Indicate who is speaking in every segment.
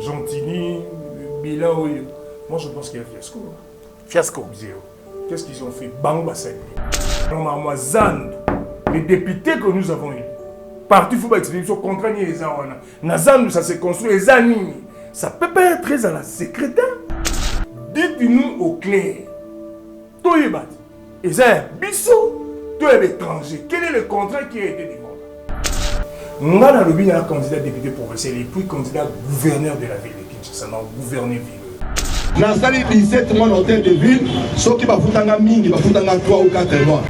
Speaker 1: Gentini, Bilao. Moi, je pense qu'il y a fiasco.
Speaker 2: Fiasco.
Speaker 1: Zéro. Qu'est-ce qu'ils ont fait? Bangba Sali. Normalement, Zand, les députés que nous avons eu, parti faut pas expliquer, sont contraints les gens. Nazand, ça s'est construit, les années. Ça peut pas être très à la secrétaire. Dites-nous au clair. Tout est battu. Et ça, Bissot, tout est étranger. Quel est le contrat qui a été défendu? Nous avons le candidat député provincial et puis candidat gouverneur de la ville de Kinshasa, non, gouverneur ville.
Speaker 3: Dans les 17 mois d'hôtel de ville, ceux qui vont foutre un ming, ils vont foutre un 3 ou 4 mois.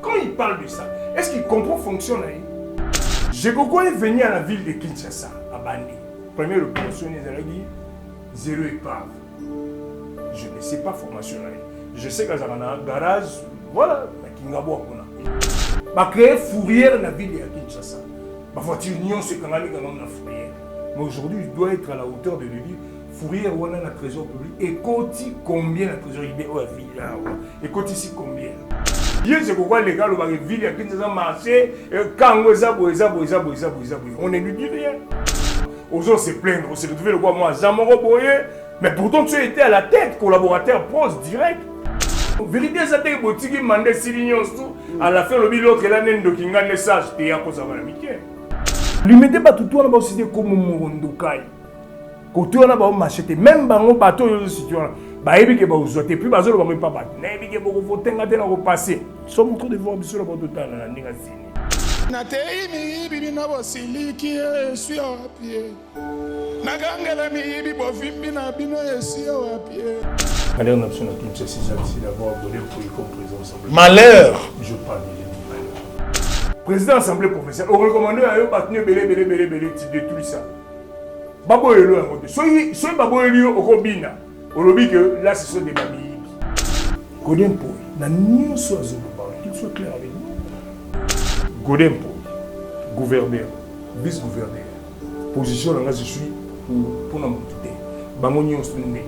Speaker 1: Quand il parle de ça, est-ce qu'il comprend fonctionner? J'ai beaucoup venu à la ville de Kinshasa, à Bandi. Premier le pensionnaire, il a dit zéro épave. Je ne sais pas fonctionner. Je sais qu'il y a un garage, voilà, mais Kingabo a créé fourrière dans la ville de Kinshasa. Ma voiture, nous c'est quand même une fourrière. Mais aujourd'hui, il doit être à la hauteur de lui. Fourrière, on a un trésor public. Et côté combien la trésor public? Et côté ici combien? C'est pourquoi les gars, la ville de Kinshasa marché. Quand on ne lui dit rien. Aux autres se plaindre, on s'est retrouvé le quoi, moi, Zamoro Boye. Mais pourtant, tu étais à la tête, collaborateur proche, direct. Vérité, ça t'a été mandé Silignon, à la fin, l'autre, il a un document message, et à cause de l'amitié. Lui mettez pas tout le monde aussi comme Morondokai. Quand tu as machete, même dans le bateau, il y a bah, il y a des autres, et puis, bah, il y a des pas battre. Il y a beaucoup de temps à passer. Ils sont en train de voir sur le bateau de la négation.
Speaker 4: Natei miibi na bosiliki esi opie. Nagangela miibi bovimbi na bino esi opie.
Speaker 1: Malheur national qui me sait d'avoir donné pour y président assemblée.
Speaker 2: Malheur.
Speaker 1: Je parle de malheur. Président assemblée professionnelle, on recommande à eux partenaires belé, tu détruis ça. Babo est loin. Soyez Babo est loin au Robina. Au lobby que là ce sont des babilles. Godempo, n'a ni soit qu'il soit clair avec nous. Godempo, gouverneur, vice-gouverneur. Position là, je suis pour nous monter. Bangoni on se met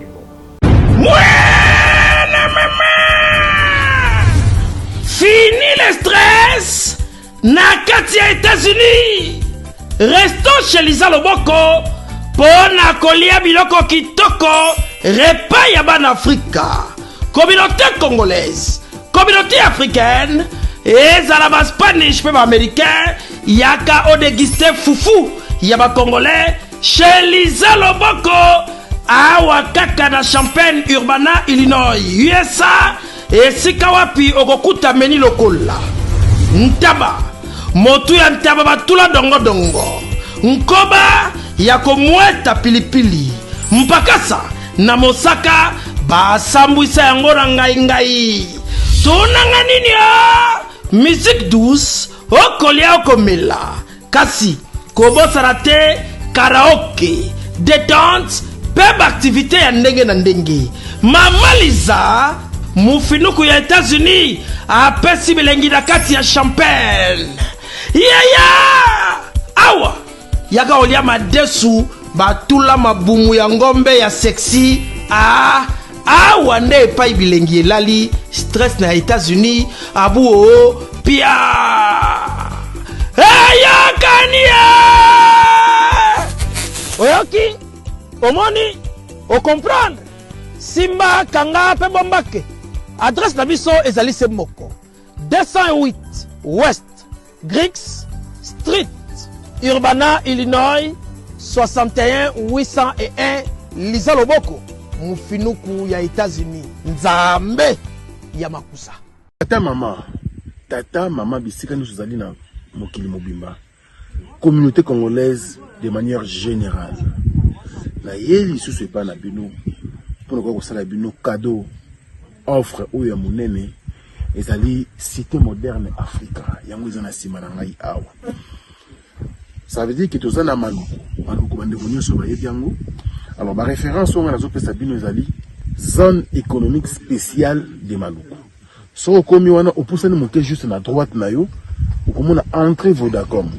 Speaker 5: Fini le stress. Nakatia États-Unis. Restons chez Lisa Loboko. Pona kolia biloko kitoko. Repas yaban Africa. Communauté congolaise. Communauté africaine. Et Zalaba Spanish, même américain, yaka o dégusté foufou, yaba congolais, chez Lisa Loboko, awa kaka na Champaign, Urbana, Illinois, USA, et sikawapi okokuta meni lokola. Ntaba, motu ya ntaba batula dongo dongo. Nkoba, yako mweta pilipili. Mpakasa, na mosaka, basambwisa yango na ngai. Tonanga nini ya? Musique douce, okolia okomela, kasi, kobosarate, karaoke, détente, peb activité ya ndenge na ndenge. Mama Lisa, mufinuku ya États-Unis, apesi bilengi na kati ya Champagne. Awa, yaka olia madesu, batula mabumu ya ngombe ya sexy, awa nde epai bilengi elali stress na États-Unis abu o pia ayakania oyoki omoni o comprendre simba kanga pe bombake adresse na biso ezali se moko 208 West Griggs Street Urbana Illinois 61 801 Lisa Loboko mufinuku ya États-Unis nzambe ya makusa
Speaker 3: tata mama bisika nous zali na mokili mobimba communauté congolaise de manière générale na yeli susu pa na bino pour ko sala bino cadeau offre oyo ya munene ezali cité moderne Africa yango ezana sima na ngai awa ça veut dire que tozana maluku bande vonyo so ba yebiango. Alors, ma référence, on a la zone économique spéciale de Maluku. Si on a juste à droite, on a entrée Vodacom.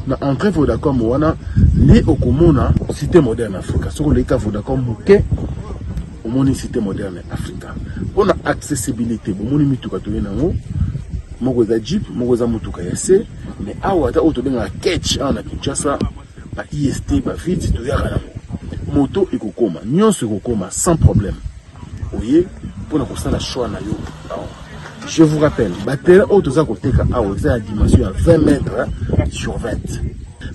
Speaker 3: On a entrée Vodacom, on a lié au Komona, cité moderne Africa. Si on a Vodacom, on a cité moderne Africa. On a accessibilité. On a mituka mogoza jeep, mogoza mutuka yase, mais awata auto benga catch en Kinshasa, ba IST, ba vite, to yara. moto ekokoma nyonso ekokoma sans problème oye pour na la choix na yo. Je vous rappelle batterie autoza koteka awa eza la dimension à 20 mètres sur 20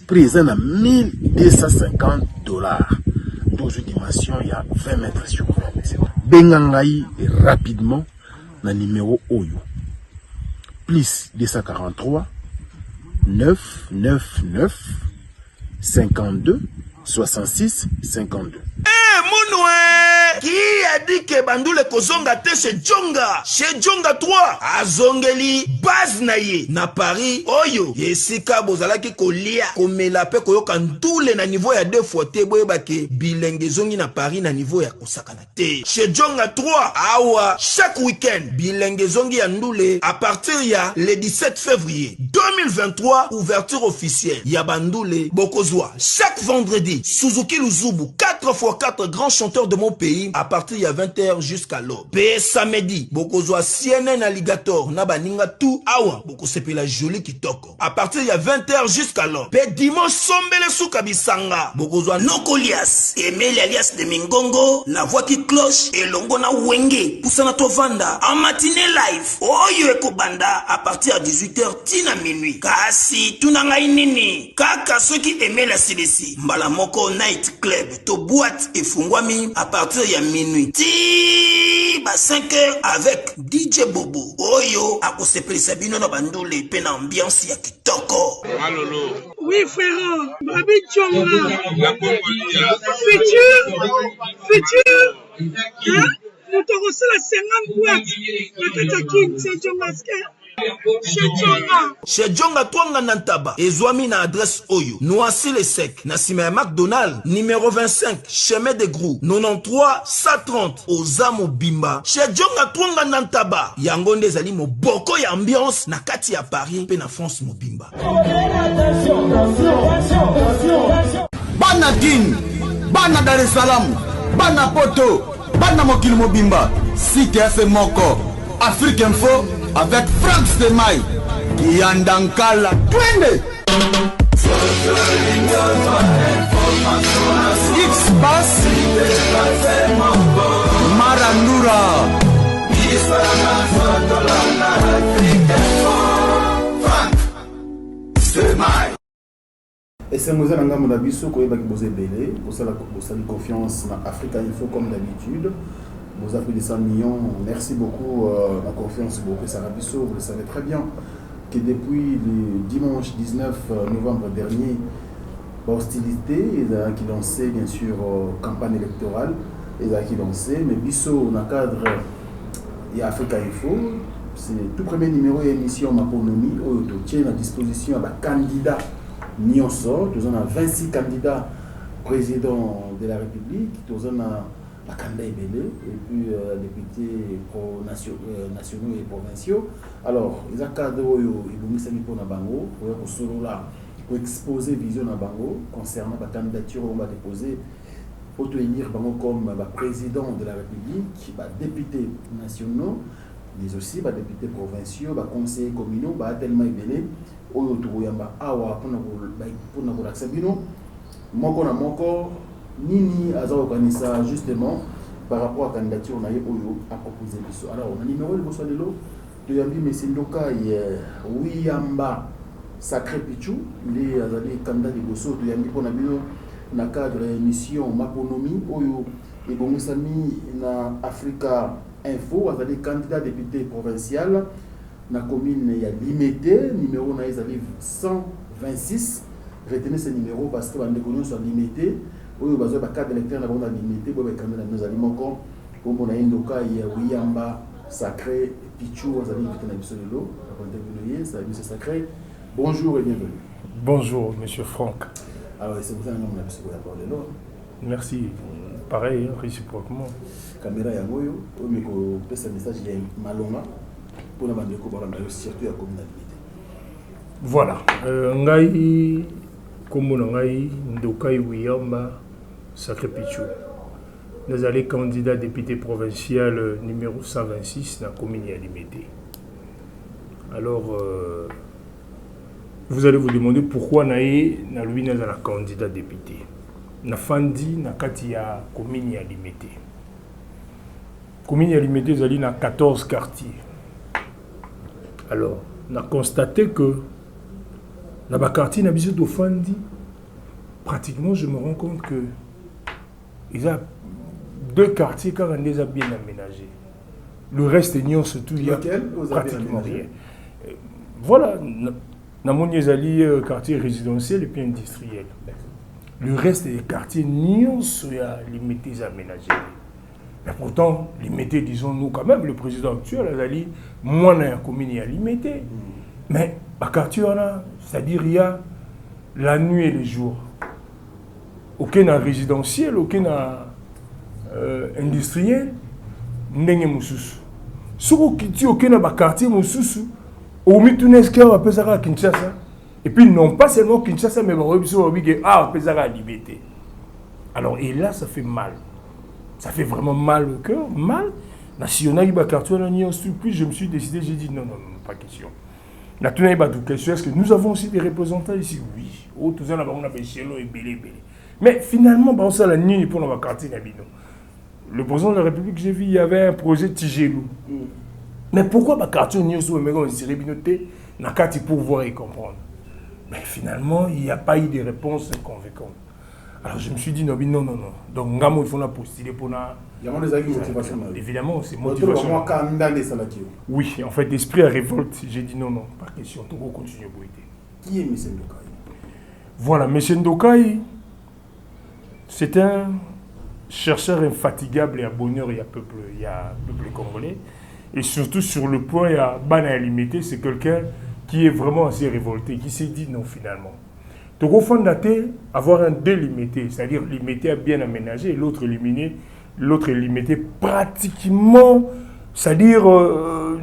Speaker 3: prix eza na $1250 dans une dimension il y a 20 mètres sur 20 bengangai rapidement na numéro oyo plus 243 999 52 66 52.
Speaker 5: Qui a dit que Bandoule Kozonga te chez Djonga 3 azongeli base na ye na Paris oyo yesika bozalaki kolia komela pe koyoka ntule na niveau ya 2 fois te boye bake bilenge zongi na Paris na niveau ya kosakana te chez Djonga 3 awa chaque week-end bilenge zongi ya ndule à partir ya le 17 février 2023 ouverture officielle ya Bandoule Bokozwa chaque vendredi Suzuki Luzubu 4x4 grands chanteurs de mon pays à partir de 20h jusqu'à l'aube. Pe samedi, bokozwa CNN Alligator na baninga tout awa boko sepela joli kitoko. À partir de 20h jusqu'à l'aube. Pe dimanche sombele suka bisanga. Bokozwa Nokolias, Emile alias de Mingongo, la voix qui cloche et longo na wenge. Poussana tovanda en matinée live. Oyo ekobanda à partir de 18h tina minuit. Kasi tunanga inini. Kaka ceux qui aimaient la CDC. Mbala moko night club to boîte et fungwami à partir ya minuit. Ti ba 5h avec DJ Bobo. Oyo akosepelisa bino na Bandoule pe na ambiance ya kitoko.
Speaker 2: Alolo. Oui frère, Babi Djonga. La Congolia. Futur. Hein? Nous te reçons la 50 boîtes. La Katakin, c'est Djonga.
Speaker 5: Chez Djonga Twanga Nantaba ezwami na adresse oyo Noisy le Sec na sima ya McDonald numéro 25 chemin de Grou 93 130 Ozamo Bimba chez Djonga Twanga Nantaba yango nde ezali moboko ya ambiance na kati ya Paris pe na France mobimba. Bana Kin, bana Dar es Salaam, bana Poto, bana mokili mobimba site FM moko Afrique Info avec Frank Stemai Yandankala Twende X-Bass Marandura Frank Stemai.
Speaker 3: Et c'est moi qui mon avis sur quoi il bosser belé pour ça la confiance dans Africa Info comme d'habitude. Vous avez des 100 millions. Merci beaucoup, la confiance beaucoup Sarabiso. Vous le savez très bien que depuis le dimanche 19 novembre dernier, hostilité, ils ont qui lancé bien sûr campagne électorale, ils ont qui lancé, mais Bisso dans le cadre de Africa Info, c'est le tout premier numéro d'émission Maponomi où tu tiens à disposition à candidat Nyonso, tu as 26 candidats présidents de la République, tu as la candidat Ebele et puis députés nationaux et provinciaux. Alors, ils ont cadre pour Nabango, pour exposer vision Nabango concernant la candidature qu'on va déposer pour tenir Bango comme président de la République, députés nationaux, mais aussi députés provinciaux, conseillers communaux, tellement Ebele, au Touyamba Awa pour nous accepter. Moko na moko nini aza organisa justement par rapport à la candidature na oyo a proposé biso. Alors on a numéro le bosso de l'eau de Yambi Messindoka Wiyamba Sacré Pichou, il est azali candidat de bosso de Yambi pona bino na cadre émission Maponomi oyo et bongusami na Africa Info azali candidat député provincial na commune ya Limité numéro na ezali 126. Retenez ce numéro parce que les connus sont limités. Oui, parce que les cadres électeurs sont limités. Pour les candidats, nous allons encore comme on a Indoka, Wiyamba, Sacré, Pichou, vous allez inviter la mission de l'eau. C'est la mission Sacré. Bonjour et bienvenue.
Speaker 1: Bonjour, monsieur Franck.
Speaker 3: Alors, c'est vous que nous avons de l'eau.
Speaker 1: Merci. Pareil, réciproquement.
Speaker 3: Caméra Yamoyo, mais qu'on peut ce message, il y a Malonga pour la bande de Koba, surtout la communauté.
Speaker 1: Voilà. Ngai. Kombo Ngai, Ndokai Wiyamba, Sacré Pichou. Nous allons candidat député provincial numéro 126 dans la commune à Limité. Alors, vous allez vous demander pourquoi Naï n'a lui n'a candidat député. nafandi na kati ya commune ya Limete. Commune ya Limete ezali na 14 quartiers. Alors, on a constaté que dans le quartier de Fandi, pratiquement, je me rends compte que il y a 2 quartiers qui ont déjà bien aménagés. Le reste, il y a surtout pratiquement rien. Voilà, dans mon quartier résidentiel et puis industriel. Le reste des quartiers, n'y sont limités aménagés. Mais pourtant, limité, disons-nous quand même, le président actuel, Azali, moi, dans la commune, il y a limité. Mais, à quartier, c'est-à-dire, il y a la nuit et les jours. Aucun résidentiel, aucun industriel, n'engé moussous. Sur aucun quartier moussous, au Mitounesker, à Pesara, Kinshasa. Et puis, non pas seulement Kinshasa, mais à Pesara, limité. Alors, et là, ça fait mal. Ça fait vraiment mal au cœur, mal. National, puis je me suis décidé, j'ai dit non, pas question. Est-ce que nous avons aussi des représentants ici? Oui. Mais finalement, on a la nuit pour notre quartier. Le président de la République, j'ai vu, il y avait un projet Tigelou. Mais pourquoi ma quartier n'y pour voir et comprendre? Mais finalement, il n'y a pas eu de réponse convaincante. Alors je me suis dit non. Donc il faut postuler pour la. Évidemment, c'est motivation. Oui, en fait, l'esprit à révolte. J'ai dit non, pas question. Tout va continuer à boiter.
Speaker 3: Qui est M. Ndokai?
Speaker 1: Voilà, M. Ndokai, c'est un chercheur infatigable et à bonheur, il y a peuple congolais. Et surtout sur le point, il y a Bana limité, c'est quelqu'un qui est vraiment assez révolté, qui s'est dit non finalement. Donc au fond d'athée, avoir un délimité, c'est-à-dire limité à bien aménagé, et l'autre est limité pratiquement, c'est-à-dire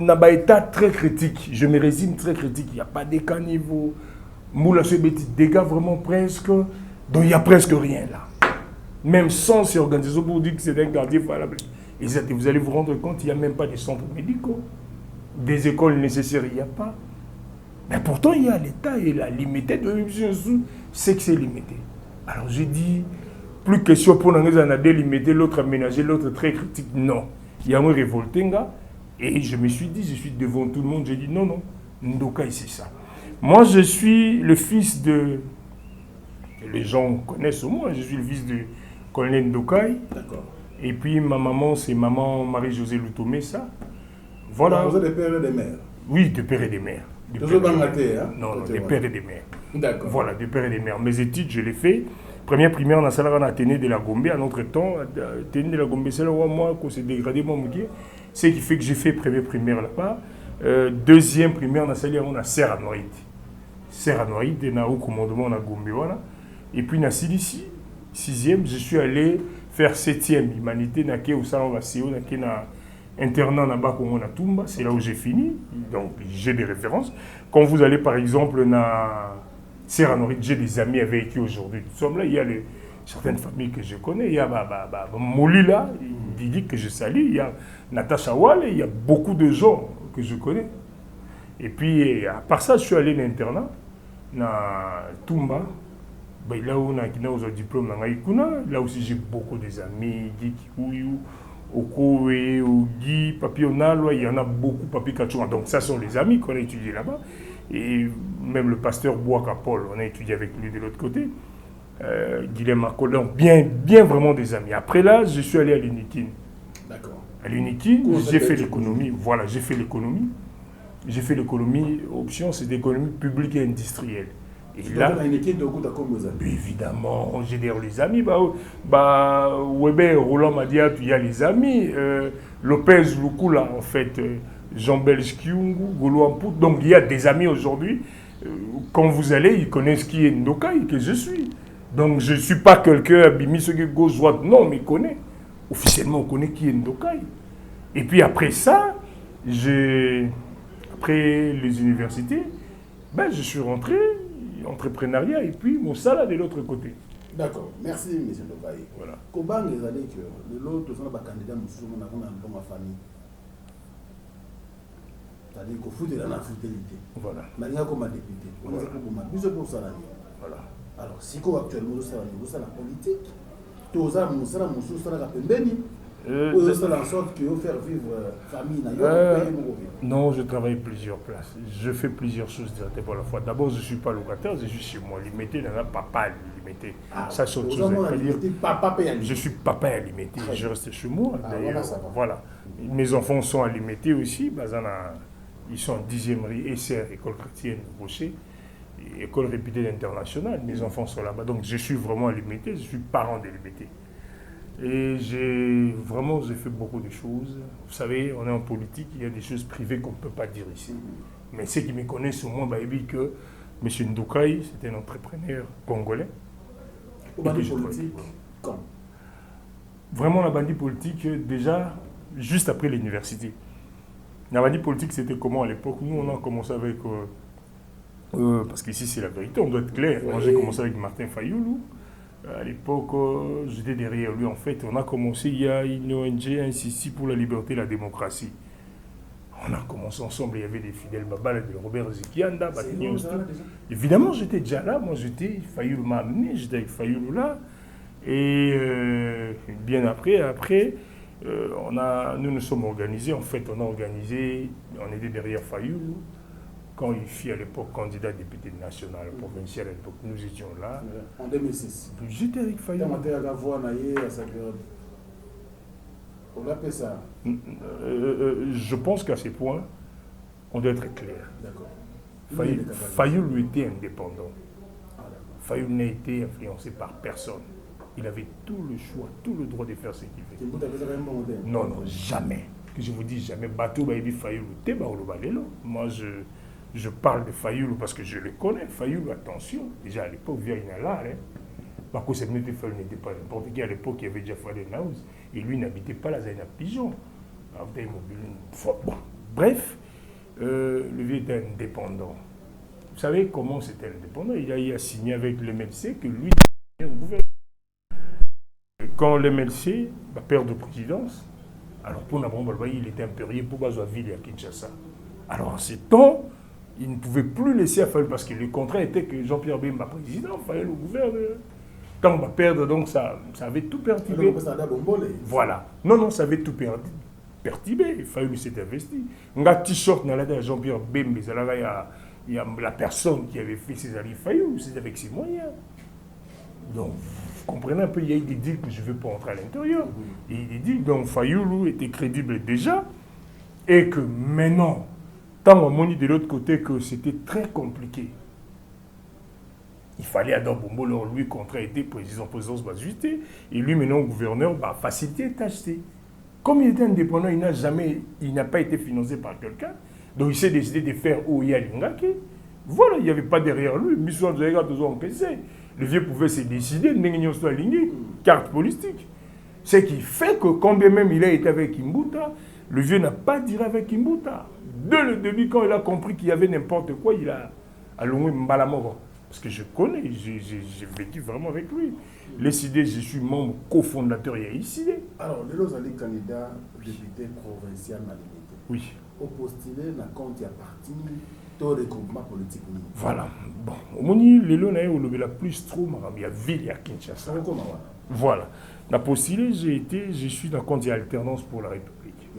Speaker 1: n'a pas état très critique. Je me résume très critique, il n'y a pas de caniveau, moula ce petit dégâts vraiment presque, donc il n'y a presque rien là. Même sans s'organiser pour dire que c'est un quartier valable. Et vous allez vous rendre compte, il n'y a même pas de centres médicaux, des écoles nécessaires, il n'y a pas. Mais pourtant, il y a l'État et la limité de c'est que c'est limité. Alors je dis, plus question pour nous en a délimité, l'autre aménagé, l'autre très critique. Non. Il y a un révolté, et je me suis dit, je suis devant tout le monde, j'ai dit non, Ndokai, c'est ça. Moi, je suis le fils de. Les gens connaissent au moins, je suis le fils de colonel Ndokai.
Speaker 3: D'accord.
Speaker 1: Et puis ma maman, c'est maman Marie-Josée Loutomé, ça. Voilà.
Speaker 3: Vous êtes des pères et des mères?
Speaker 1: Oui, des pères et des mères.
Speaker 3: Non,
Speaker 1: des pères et des mères.
Speaker 3: D'accord.
Speaker 1: Voilà, des pères et des mères. Mes études, je les fais. Première primaire, on a salarié à Athénée de la Gombe. À notre temps, Athénée de la Gombe, c'est là où moi, qu'on s'est dégradé, moi, ce qui fait que j'ai fait première primaire là-bas. Deuxième primaire, on a salarié à Serre à Noïde. Serre à Noïde, et au commandement, on a Gombe, voilà. Et puis, on ici, sixième, je suis allé faire septième humanité, au salon Vasséo, internat là-bas comme on a Tumba, c'est là où j'ai fini, donc j'ai des références. Quand vous allez par exemple dans Serra Norit, j'ai des amis avec qui aujourd'hui nous sommes là, il y a certaines familles que je connais, il y a Molila, Didi que je salue, il y a Natacha Wale, il y a beaucoup de gens que je connais. Et puis à part ça, je suis allé dans l'internat, dans Tumba, là où on a un diplôme dans Maïkouna, là aussi j'ai beaucoup des amis, Guy Kikouyou, Okowe, Ogi, Papi Onalo, il y en a beaucoup, Papi Kachouan. Donc ça sont les amis qu'on a étudiés là-bas. Et même le pasteur Bouaka Paul, on a étudié avec lui de l'autre côté. Guilhem Akolan, bien vraiment des amis. Après là, je suis allé à l'Unikin. D'accord. À l'Unikin, j'ai fait l'économie. Voilà, j'ai fait l'économie. J'ai fait l'économie, option, c'est l'économie publique et industrielle. Et là, évidemment, j'ai des amis. Weber, Roland Madia, il y a les amis. Lopez Lukula, en fait, Jean-Belge Kiungu, Golo Amput. Donc il y a des amis aujourd'hui. Quand vous allez, ils connaissent qui est Ndokai, que je suis. Donc je ne suis pas quelqu'un abimi, ce qui est gauche-droite. Non, mais il connaît. Officiellement, on connaît qui est Ndokai. Et puis après ça, après les universités, je suis rentré. Entrepreneuriat et puis mon salaire de l'autre côté.
Speaker 3: D'accord, merci M. Ndokai.
Speaker 1: Voilà.
Speaker 3: Comment les années que l'autre sont les candidats musulmans dans ma famille? C'est-à-dire qu'il faut de la fidélité.
Speaker 1: Voilà.
Speaker 3: Maintenant, comme député, on a beaucoup de pour ça.
Speaker 1: Voilà.
Speaker 3: Alors, si quoi actuellement vous savez la politique, tout ça, nous sommes la pembeni. Vous savez en sorte que vous faire vivre famille.
Speaker 1: Non, je travaille plusieurs places. Je fais plusieurs choses directement à la fois. D'abord, je ne suis pas locataire, je suis chez moi. Limité, dans un papa limité. Ça, c'est autre chose. Je suis papa limité. Je reste chez moi. D'ailleurs, voilà. Mes enfants sont alimentés aussi. Ils sont en 10e rue, SR, école chrétienne, Rocher. École réputée internationale, mes enfants sont là-bas. Donc je suis vraiment limité, je suis parent délimité. Et j'ai fait beaucoup de choses. Vous savez, on est en politique, il y a des choses privées qu'on ne peut pas dire ici. Mais ceux qui me connaissent au moins, bah, ils disent que M. Ndoukaï, c'était un entrepreneur congolais.
Speaker 3: Au bandit politique, quand?
Speaker 1: Vraiment la bandit politique, déjà, juste après l'université. La bandit politique, c'était comment à l'époque? Nous, on a commencé avec... parce qu'ici, c'est la vérité, on doit être clair. Moi, j'ai commencé avec Martin Fayoulou. À l'époque, j'étais derrière lui. En fait, on a commencé, il y a une ONG, un ici pour la liberté et la démocratie. On a commencé ensemble, il y avait des fidèles Babal, de Robert Zikianda. Évidemment, j'étais déjà là. Moi, Fayoulou m'a amené, j'étais avec Fayoulou là. Et bien après, nous nous sommes organisés. En fait, on était derrière Fayoulou. Quand il fut à l'époque candidat député national, provincial à l'époque, nous étions là.
Speaker 3: En 2006.
Speaker 1: J'étais avec Fayoulou.
Speaker 3: On appelle ça.
Speaker 1: Je pense qu'à ce point, on doit être clair.
Speaker 3: D'accord.
Speaker 1: Fayoulou était indépendant. Fayoulou n'a été influencé par personne. Il avait tout le choix, tout le droit de faire ce qu'il veut. Non, jamais. Que je vous dis jamais. Bateau, Fayoulou, moi, je parle de Fayoulou parce que je le connais. Fayoulou, attention, déjà à l'époque, via Inala, parce que Fayoulou n'était pas n'importe qui. À l'époque, il y avait déjà Fadel Naouz. Et lui n'habitait pas la Zaina Pigeon. Bon, bref, le vieux était indépendant. Vous savez comment c'était indépendant? Il a signé avec le MLC que lui, il gouvernement. Quand le MLC va perdre présidence, alors pour Nabomba, il était impérié pour Bazouaville à Kinshasa. Alors en ce temps, il ne pouvait plus laisser à Fayoulou parce que le contrat était que Jean-Pierre Bemba président, Fayoulou gouverneur. Quand on va perdre, donc ça avait tout perturbé. Voilà. Non, ça avait tout perturbé. Fayoulou s'est investi. On a un t-shirt dans la tête de Jean-Pierre Bemba, il y a la personne qui avait fait ses alliés Fayoulou, c'était avec ses moyens. Donc, vous comprenez un peu, il y a eu des deals que je ne veux pas entrer à l'intérieur. Et il dit donc Fayoulou était crédible déjà, et que maintenant, tant on m'a dit de l'autre côté que c'était très compliqué. Il fallait Adam Bombo, lui, contrat était présidence Bazuité, et lui, maintenant, gouverneur, facilité est acheté. Comme il était indépendant, il n'a pas été financé par quelqu'un, donc il s'est décidé de faire Ouya Lingaki. Voilà, il n'y avait pas derrière lui, Bissouan Zéga, tous encaissés. Le vieux pouvait se décider, carte politique. Ce qui fait que, quand bien même il a été avec Kimbuta, le vieux n'a pas diré avec Kimbuta. Dès le début, quand il a compris qu'il y avait n'importe quoi, il a allongé Mbalamoro. Parce que je connais, j'ai vécu vraiment avec lui. Les idées, je suis membre cofondateur et ici.
Speaker 3: Alors, les allez candidat député provincial à l'unité.
Speaker 1: Oui.
Speaker 3: Au postulé, la compte y a parti. Regroupement politique.
Speaker 1: Voilà. Bon, au Moni, les lois la plus trop, il y a ville à Kinshasa. Voilà. La postulé, je suis dans le compte d'alternance pour la République.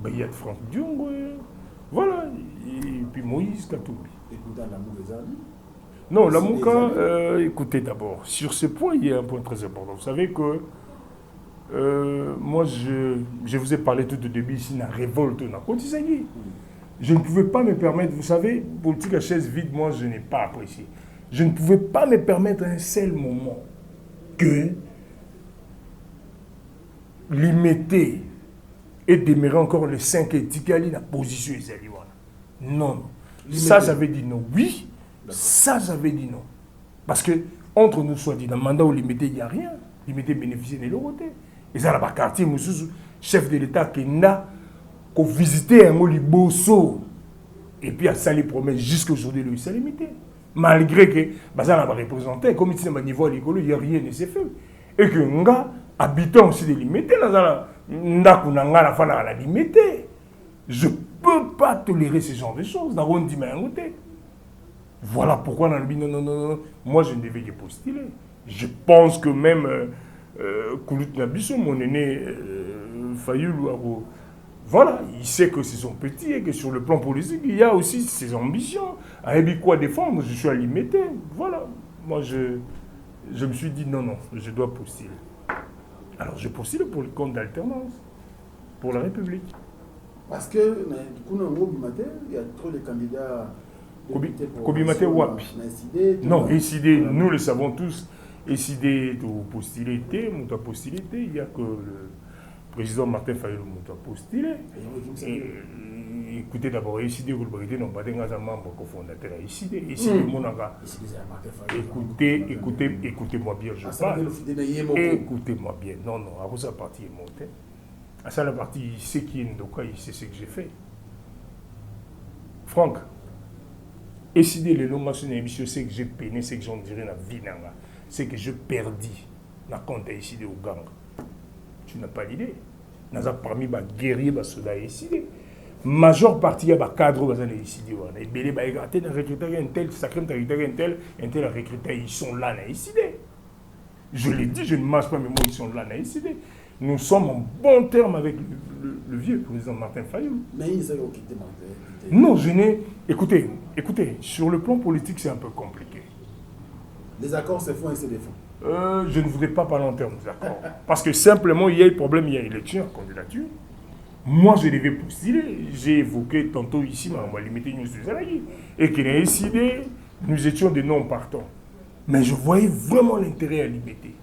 Speaker 1: Il y a Franck Diong, voilà. Et puis Moïse Katoubi. Non, la Mouka, écoutez d'abord, sur ce point, il y a un point très important. Vous savez que moi, je vous ai parlé tout au début ici de la révolte dans Kotisagi. Je ne pouvais pas me permettre, vous savez, politique à chaise vide, moi, je n'ai pas apprécié. Je ne pouvais pas me permettre un seul moment que limiter et demeurer encore les 5 éthiques à la position des non. Ça, j'avais dit non. Oui, ça, j'avais dit non. Parce que, entre nous, soit dit, dans le mandat où limité, il n'y a rien. Limité bénéficier de l'autre. Et ça, là-bas, quartier, chef de l'État qui n'a qu'au visiter un mot liboso. Et puis, à ça, les promesses, jusqu'aujourd'hui, lui, c'est limité. Malgré que, ça n'a pas représenté, comme il à niveau à l'école, il n'y a rien de fait. Et que, nga, habitant aussi de limité, la limité. Je ne peux pas tolérer ce genre de choses. Voilà pourquoi on a dit non. Moi, je ne devais que postuler. Je pense que même Koulout Nabiso, mon aîné, Fayoulou, voilà, il sait que c'est son petit et que sur le plan politique, il y a aussi ses ambitions. À quoi défendre, je suis à limiter. Voilà. Moi, je me suis dit non, je dois postuler. Alors, je postule pour le compte d'alternance, pour la République.
Speaker 3: Parce que, du coup, il y a trop de candidats.
Speaker 1: Kobimate Wapi. Non, SID, nous le savons tous. SID doit postuler, on doit postuler. Il n'y a que le président Martin Fayulu qui doit postuler. Écoutez d'abord, SID, vous le non pas des membre cofondateur de SID. Écoutez-moi bien, je parle. Écoutez-moi bien. Non, à vous, sa partie est montée. À ça, la partie, il sait qui est Ndoka, il sait ce que j'ai fait. Franck, SID, le nom mentionné, c'est que j'ai peiné, c'est que j'en dirais la vie, c'est que je perdis la compte à SID au gang. Tu n'as pas l'idée. Nous avons parmi les guerriers, les soldats SID. Majeure partie des cadres de SID. Les recruteurs, un tel, sacré un tel recruteur, ils sont là dans SID. Je l'ai dit, je ne mange pas mes mots, ils sont là dans SID. Nous sommes en bon terme avec le vieux président Martin Fayulu. Mais ils ont quitté Martin. Non, je n'ai... Écoutez, sur le plan politique, c'est un peu compliqué.
Speaker 3: Les accords se font et se défont.
Speaker 1: Je ne voudrais pas parler en termes d'accords. Parce que simplement, il y a un problème, il y a élection, candidature. Moi, je devais postuler. J'ai évoqué tantôt ici, on va limiter nous sur et qu'il a décidé, nous étions des non-partants. Mais je voyais vraiment l'intérêt à limiter.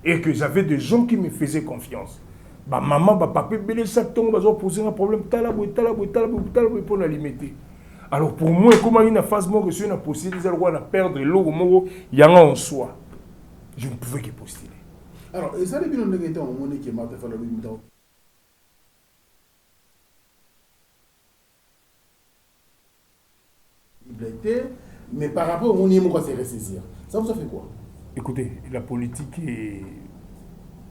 Speaker 1: Et que j'avais des gens qui me faisaient confiance. Maman, papa, belé chaque temps, on va poser un problème, pour la limiter. Alors pour moi, comment il y a une phase moi que je suis possible de perdre l'eau, il y a en soi. Je ne pouvais que postuler.
Speaker 3: Alors, et ça, les bilans négatifs, on est qui est Martin Fayulu. Mais par rapport au niveau où c'est ressaisir, ça vous a fait quoi?
Speaker 1: Écoutez, la politique est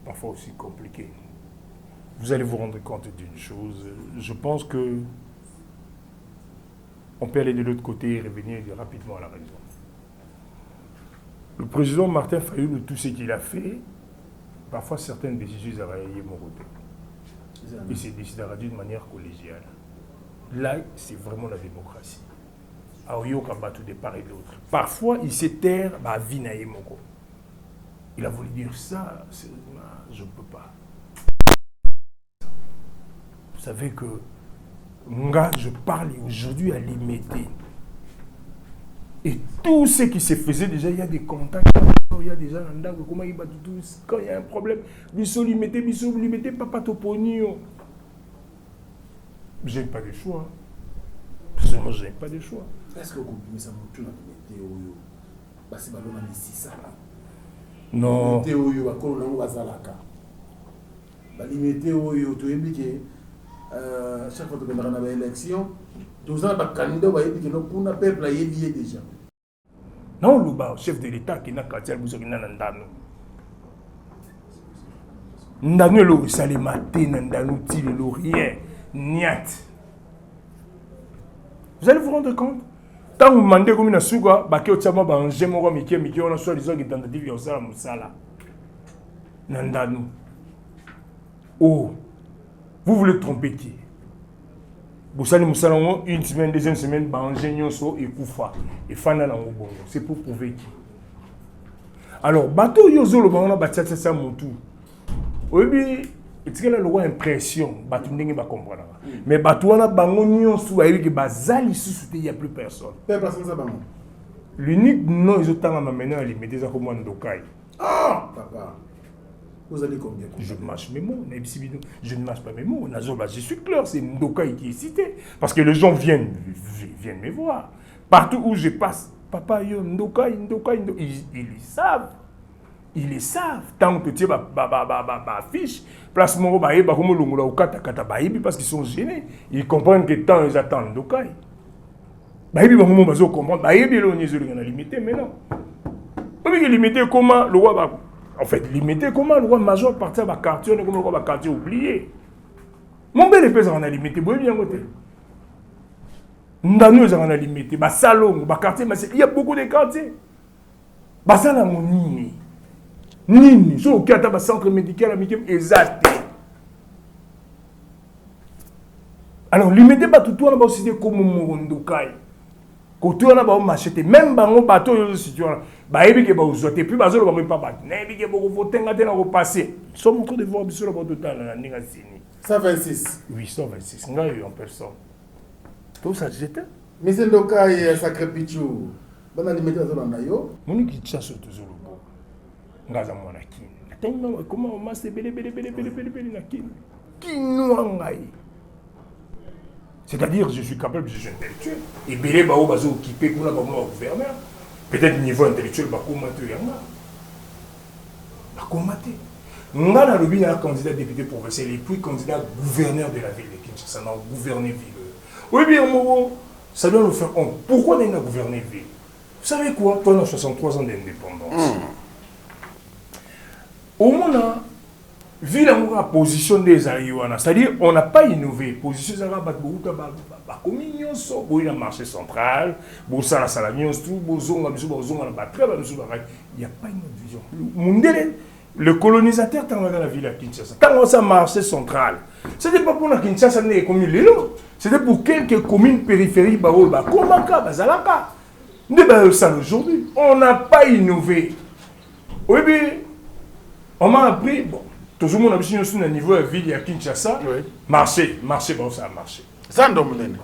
Speaker 1: parfois aussi compliquée. Vous allez vous rendre compte d'une chose. Je pense que on peut aller de l'autre côté et revenir rapidement à la raison. Le président Martin Fayulu, tout ce qu'il a fait, parfois certaines décisions avaient mon côté. Et c'est décidé d'une manière collégiale. Là, c'est vraiment la démocratie. De part et d'autre. Parfois, il s'est taire, il a voulu dire ça, je ne peux pas. Vous savez que moi, je parle aujourd'hui à limiter. Et tout ce qui se faisait déjà, il y a des contacts, il y a des gens comment ils battent tous. Quand il y a un problème, biso limité, papa toponio. Je n'ai pas de choix. Moi, je n'ai pas de choix.
Speaker 3: Est-ce que vous comprenez ça?
Speaker 1: Non.
Speaker 3: Chaque fois que nous avons une élection, tous les candidats vont dire que le peuple a élié déjà.
Speaker 1: Non, le chef de l'État qui n'a qu'à dire que nous avons Nous avons le salématé, nous avons rien, niet. Vous allez vous rendre compte? Tant que vous demandez comme une souga, vous avez un gémoro, Mickey, on a soit des gens qui tentative de faire ça. Nandanu. Oh, vous voulez tromper qui? Vous allez une semaine, deuxième semaine, et Koufa. Et Fana Lango. C'est pour prouver qui? Alors, bateau Yozo, le baron, Batsa, ça, mon tout. Oui, c'est que la loi impression, bateau n'est pas comprendre. Mais bateau, on a bangon, il n'y a plus personne. L'unique nom, ils ont maintenant à limiter ça comme Ndokai.
Speaker 3: Ah, papa. Vous allez combien?
Speaker 1: Je marche mes mots. Je ne marche pas mes mots. Je suis clair, c'est Ndokai qui est cité. Parce que les gens viennent me voir. Partout où je passe, papa, yo, Ndokai, ils le savent. Ils le savent. Tant que tu as affiche, place mon parce qu'ils sont gênés. Ils comprennent que tant ils attendent Ndokai. Ils comprennent. Ils ont limité, mais non. Limité comment le roi va. En fait, limité comment le roi major partir à quartier, comment le roi va quartier oublié. Mon bel épée, on a limité. Vous voyez bien côté. Ndano ezanga limité, ba salon, ba quartier, il y a beaucoup de quartiers. Ba sala monini. Nini, so au kata ba centre médical amical exact. Alors limité ba tout on a aussi des comme Morondokai. Côté on a ba machete, même bango bateau yo situation. Ba ebi ke ba uzote, puis ba zo ba pas ba. Na ebi ke ba votenga te na ko passer. Sont en train de voir sur le bord total na ninga sini.
Speaker 3: 126.
Speaker 1: 826. Ngai en personne. Tout ça j'étais.
Speaker 3: Mais c'est le cas et sacré pichou. Bon limité dans zone nayo.
Speaker 1: Moni ki tcha so toujours le bon. Ngaza mwana kini. Tellement comment on m'a bele na kini. Kino ngai. C'est-à-dire, je suis capable, je suis intellectuel. Et Bélé Bao Bazo occupé pour la gouverneur. Peut-être niveau intellectuel, Bakoumate Yanga. Bakoumate. Nga na lobi na candidat député provincial et puis candidat gouverneur de la ville de Kinshasa. On a gouverné ville. Oui, bien, ça doit nous faire honte. Pourquoi on a gouverné ville? Vous savez quoi? Toi, on a 63 ans d'indépendance. Au moins, vu la position des Aïwana, c'est-à-dire on n'a pas innové. Position des Aïwana, il y a un marché central, il n'y a pas une autre vision. Le colonisateur dans la ville à Kinshasa, quand on a un marché central, ce n'était pas pour la Kinshasa, c'était pour quelques communes périphériques, Komaka, Bazalaka. Aujourd'hui, on n'a pas innové. Oui, bien, on m'a appris, bon. Tout le monde a besoin de niveau de ville à Kinshasa. Oui. Marché, bon, ça a marché.
Speaker 3: Zandomnen.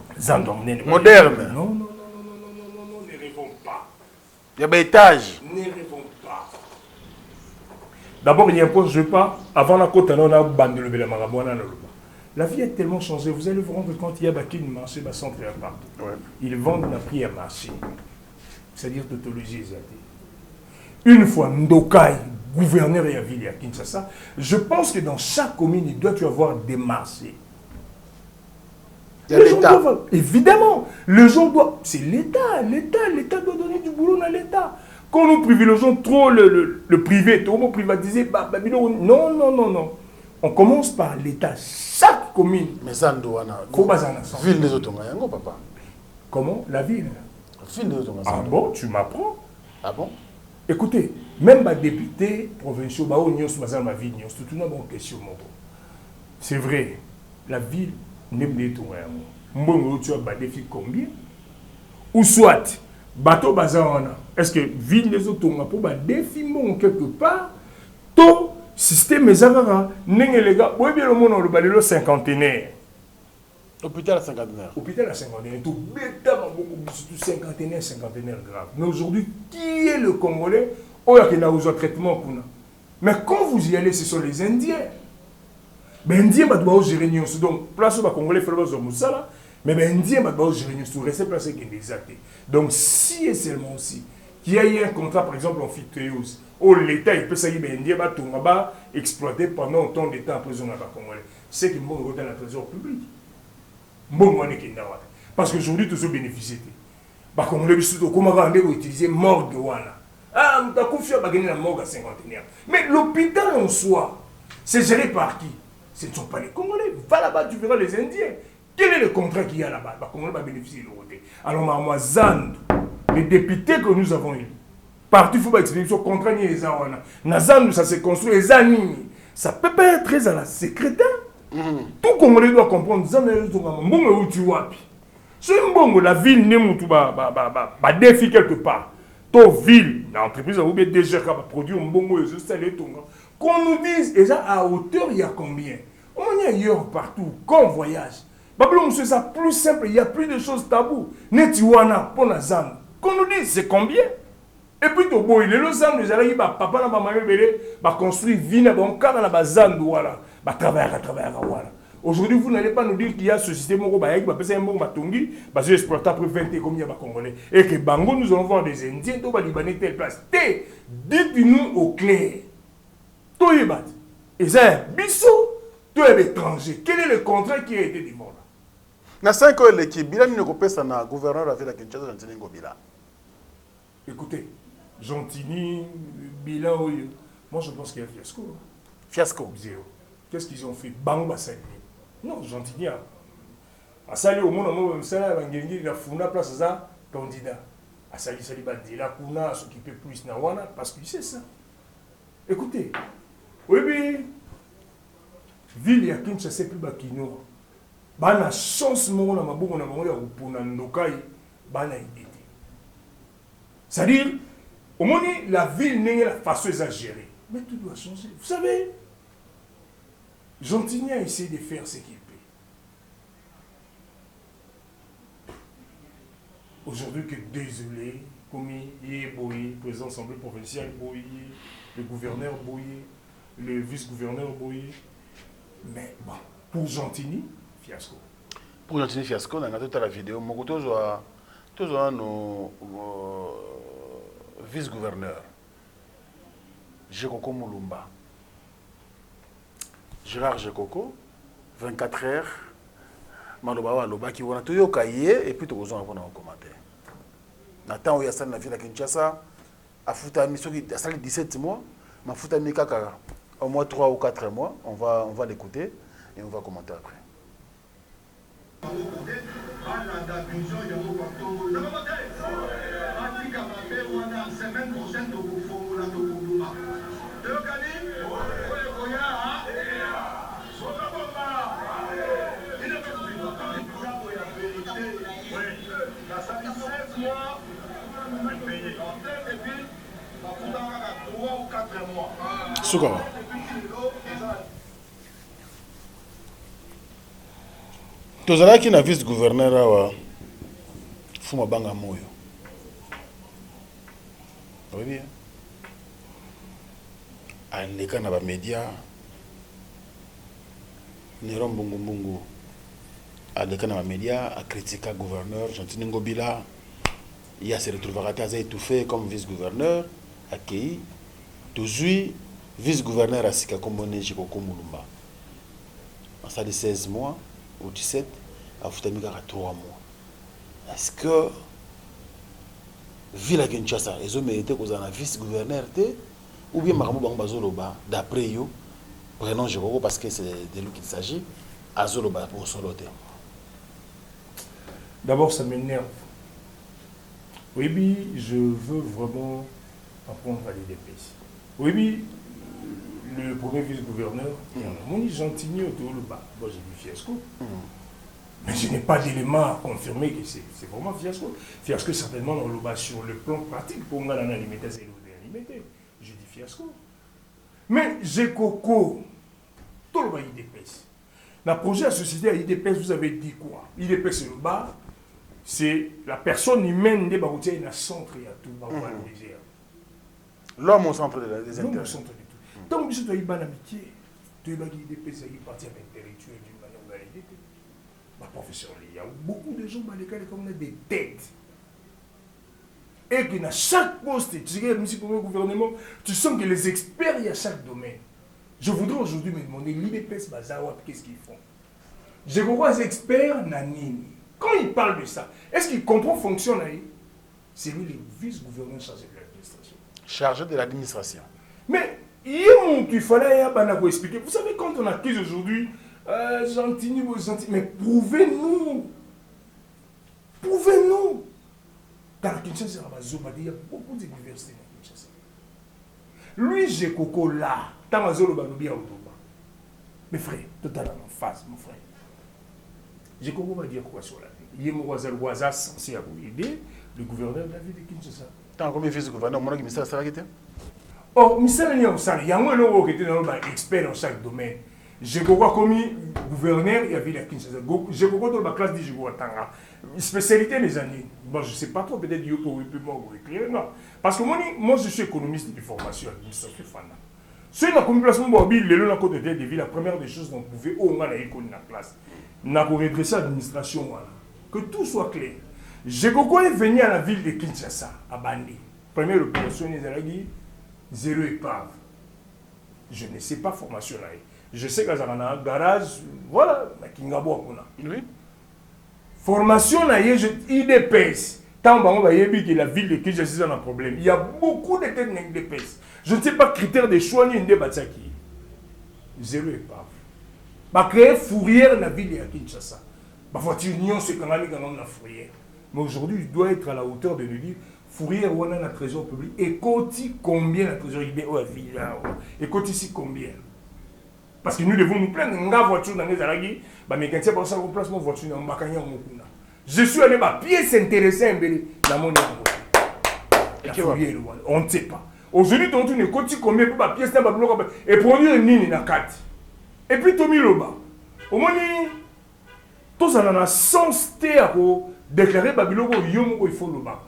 Speaker 1: Moderne. Non, ne rêvons pas.
Speaker 3: Il y a des étages.
Speaker 1: Ne rêvons pas. D'abord, il y a un point, je ne veux pas. Avant la côte, on a bandé le Bélamarabouana. La vie a tellement changé. Vous allez vous rendre compte, il y a un marché, un centre partout. Ouais. Ils vendent la prix à marché. C'est-à-dire tautologie. Une fois, Ndokai, gouverneur et à ville à Kinshasa, je pense que dans chaque commune, il doit y avoir des marchés.
Speaker 3: Il y a l'État.
Speaker 1: Évidemment, le gens doivent... C'est l'État. L'État doit donner du boulot à l'État. Quand nous privilégions trop le privé, tout le monde privatisé, non. On commence par l'État. Chaque commune.
Speaker 3: Mais ça, Ndouana.
Speaker 1: Ville
Speaker 3: des autres, papa.
Speaker 1: Comment? La ville.
Speaker 3: Ville des autres.
Speaker 1: Ah bon, tu m'apprends?
Speaker 3: Ah bon?
Speaker 1: Écoutez, même les députés provinciaux, ma ville, c'est toute une bonne question. C'est vrai, la ville n'est pas tout. Tu as des défis combien? Ou soit, bateau bazarana. Est-ce que ville des autres pour des défis quelque part? Tout système ezara n'est les gars, oui bien le monde le balelo cinquantenaire.
Speaker 3: Hôpital à cinquantenaire.
Speaker 1: Hôpital à cinquantenaire. Tout bêta beaucoup cinquantenaire grave. Mais aujourd'hui, qui est le Congolais? Oh, il y a un traitement pour nous. Mais quand vous y allez, ce sont les Indiens. Les Indiens doivent gérer nous. Donc, place où les Congolais font le Moussala, mais les Indiens doivent gérer nous. Restez placés qui est exact. Donc, si et seulement aussi, qu'il y a eu un contrat, par exemple, en phytoïose, où l'État peut s'agir des Indiens, va exploiter pendant autant de temps en prison à Congolais. C'est qu'ils vont dans la trésor public. Parce qu'aujourd'hui, tous ceux bénéficient. Par contre, comment on va utiliser morgue de Wana? Ah, on a confié à la morgue à cinquantenaire. Mais l'hôpital en soi, c'est géré par qui? Ce ne sont pas les Congolais. Va là-bas, tu verras les Indiens. Quel est le contrat qu'il y a là-bas? Les Congolais vont bénéficier de l'autre. Alors, moi, Zand, les députés que nous avons élus, partout, il faut expliquer ce contrat. Zand, ça s'est construit, les Zanini. Ça peut pas être très à la secrétaire. Tout Congolais doit comprendre la ville n'est pas défi quelque part. Ta ville, l'entreprise a oublié déjà qu'à produire un bon qu'on nous dise déjà à hauteur il y a combien? On y a ailleurs partout, quand on voyage. Babylone, c'est ça plus simple, il y a plus de choses taboues. Netiwana, pour la zone. Qu'on nous dise c'est combien? Et puis tout beau, il est le zone, les alliés, papa, la maman, construire ville, bon, car la bazan, voilà. Travailler. Aujourd'hui, vous n'allez pas nous dire qu'il y a ce système qui va passer un bon batongi, parce que l'exploitant après 20 et combien de Congolais. Et que Bango, nous allons voir des Indiens, tout Libanais, telle place. Dites-nous au clair. Tout est bat. Et ça, Bissot, tout est étranger. Quel est le contrat qui a été demandé?
Speaker 3: Na 5 ans, l'équipe, Bilan ne coupe ça na gouverneur de la ville de Kinshasa, Gentini Ngobila.
Speaker 1: Écoutez, Gentini, Bilan, moi je pense qu'il y a fiasco.
Speaker 3: Fiasco.
Speaker 1: Zéro. Qu'est-ce qu'ils ont fait? Bango Bassani. Non, Gentini. asali omona mo msala bangengi na funda place za candidat asali sali bandila kuna s'occuper plus na wana parce que c'est ça. Écoutez, oui ville ya Kinshasa plus bakino bana chance mo na mabongo na bango ya kupona ndokai bana idée. C'est-à-dire au moins la ville n'est la façon exagérée. Mais tout doit changer. Vous savez, Gentilly a essayé de faire ce qu'il peut. Aujourd'hui, que désolé, comme il est Boye, président de l'Assemblée provinciale Boye, le gouverneur Boye, le vice-gouverneur Boye. Mais bon, pour Gentilly, fiasco.
Speaker 3: Pour Gentilly, fiasco, on a toute la vidéo. Mon côté, nos vice-gouverneur, Jekoko Moulumba. Gérard Jekoko, 24 heures, Maloba Loba qui a tout yokaye et puis tout le monde a commenté. Nathan Oya San la ville de Kinshasa a foutu à mission qui a 17 mois, m'a foutu à Mikaka au moins 3 ou 4 mois. On va l'écouter et on va commenter après. Soukara. Tozalaki na vice-gouverneur awa Fuma Banga Moyo. Oui. Aleka na ba média Néron Mbungu aleka na ba média a critiqué le gouverneur Gentilly Ngobila. Il a se retrouvera étouffé comme vice-gouverneur accueilli. Toujours vice-gouverneur à Sika Kombone Jekoko Moulumba. En ça de 16 mois ou 17, à Foutamika à 3 mois. Est-ce que Ville Kinshasa, ils ont mérité qu'on ait un vice-gouverneur ou bien Maramou Bangba d'après eux, prenons Jekoko parce que c'est de lui qu'il s'agit, à Zoloba pour soloter.
Speaker 1: D'abord, ça m'énerve. Oui, je veux vraiment apprendre à l'IDPS. Oui, le premier vice-gouverneur, mon Gentilly autour le bas. Bon, j'ai vu fiasco. Mais je n'ai pas d'éléments à confirmer que c'est vraiment fiasco. Fiasco, certainement, on le bat sur le plan pratique. Pour moi, on a limité, c'est limité. Je dis fiasco. Mais Jekoko, tout le bas IDPS. Dans le projet de la société à IDPS, vous avez dit quoi? IDPS, c'est le bas. C'est la personne humaine de Baroutia et le centre et à tout.
Speaker 3: L'homme au centre des intérêts.
Speaker 1: L'homme au centre de tout. Donc, je dois y avoir l'amitié. Tu es IDPS, il partit à l'intellectuel d'une manière ou d'une autre. Ma profession, il y a beaucoup de gens qui ont des têtes. Et que dans chaque poste, tu sais, le gouvernement, tu sens que les experts, il y a chaque domaine. Je voudrais aujourd'hui me demander, l'IDPS, qu'est-ce qu'ils font? Je vois les experts, Nanini. Quand il parle de ça, est-ce qu'il comprend fonction? C'est lui le vice-gouverneur chargé de l'administration.
Speaker 3: Chargé de l'administration.
Speaker 1: Mais il fallait expliquer. Vous savez, quand on accuse aujourd'hui, Gentilly, mais prouvez-nous. Prouvez-nous. Dans la Kinshasa, il y a beaucoup d'universités dans Kinshasa. Lui, j'ai coco là. Mes frères, totalement en face, mon frère. J'ai coco va dire quoi sur la vie? Il y a censé aider le gouverneur de la ville de Kinshasa.
Speaker 3: Tant combien de vice-gouverneur, mon ministère sera quitté?
Speaker 1: Oh, ministère il y a un homme qui était expert dans chaque domaine. J'ai coco comme gouverneur, il y a ville de Kinshasa. J'ai coco dans la classe de Jigouatanga. Spécialité des années. Bon, je ne sais pas trop, peut-être qu'il y a éclairer, non. Parce que moi, je suis économiste de formation administrative. Si on a comme placement mobile, le long de des villes, la première des choses qu'on pouvait au moins la classe. On a redressé l'administration. Que tout soit clair. J'ai est venu à la ville de Kinshasa, à Bandi. Première opération, ils ont dit 0 épave. Je ne sais pas formation là. Je sais qu'il y a un garage, voilà, oui. Formation là, IDPS. Tant que la ville de Kinshasa a un problème. Il y a beaucoup de têtes d'IDPS. Je ne sais pas critère de choix ni de Batsaki. 0 épave. Va créer fourrière dans la ville de Kinshasa. Ma voiture, non, c'est quand même la Fourrière. Mais aujourd'hui, il doit être à la hauteur de nous dire Fourrière, on a un trésor public. Et côté combien la trésor public et côté ici combien? Parce que nous devons nous plaindre. On a une voiture dans les Aragis, mais quand on a un placement de voiture dans Makanya, je suis allé à pièce intéressée dans mon on ne sait pas. Aujourd'hui, on a côté combien pour pièce dans le bloc et produire une ligne dans 4. Et puis, Tommy Loba. Au moins, tout ça dans le sens théâtre déclarer Babylone il faut le bas.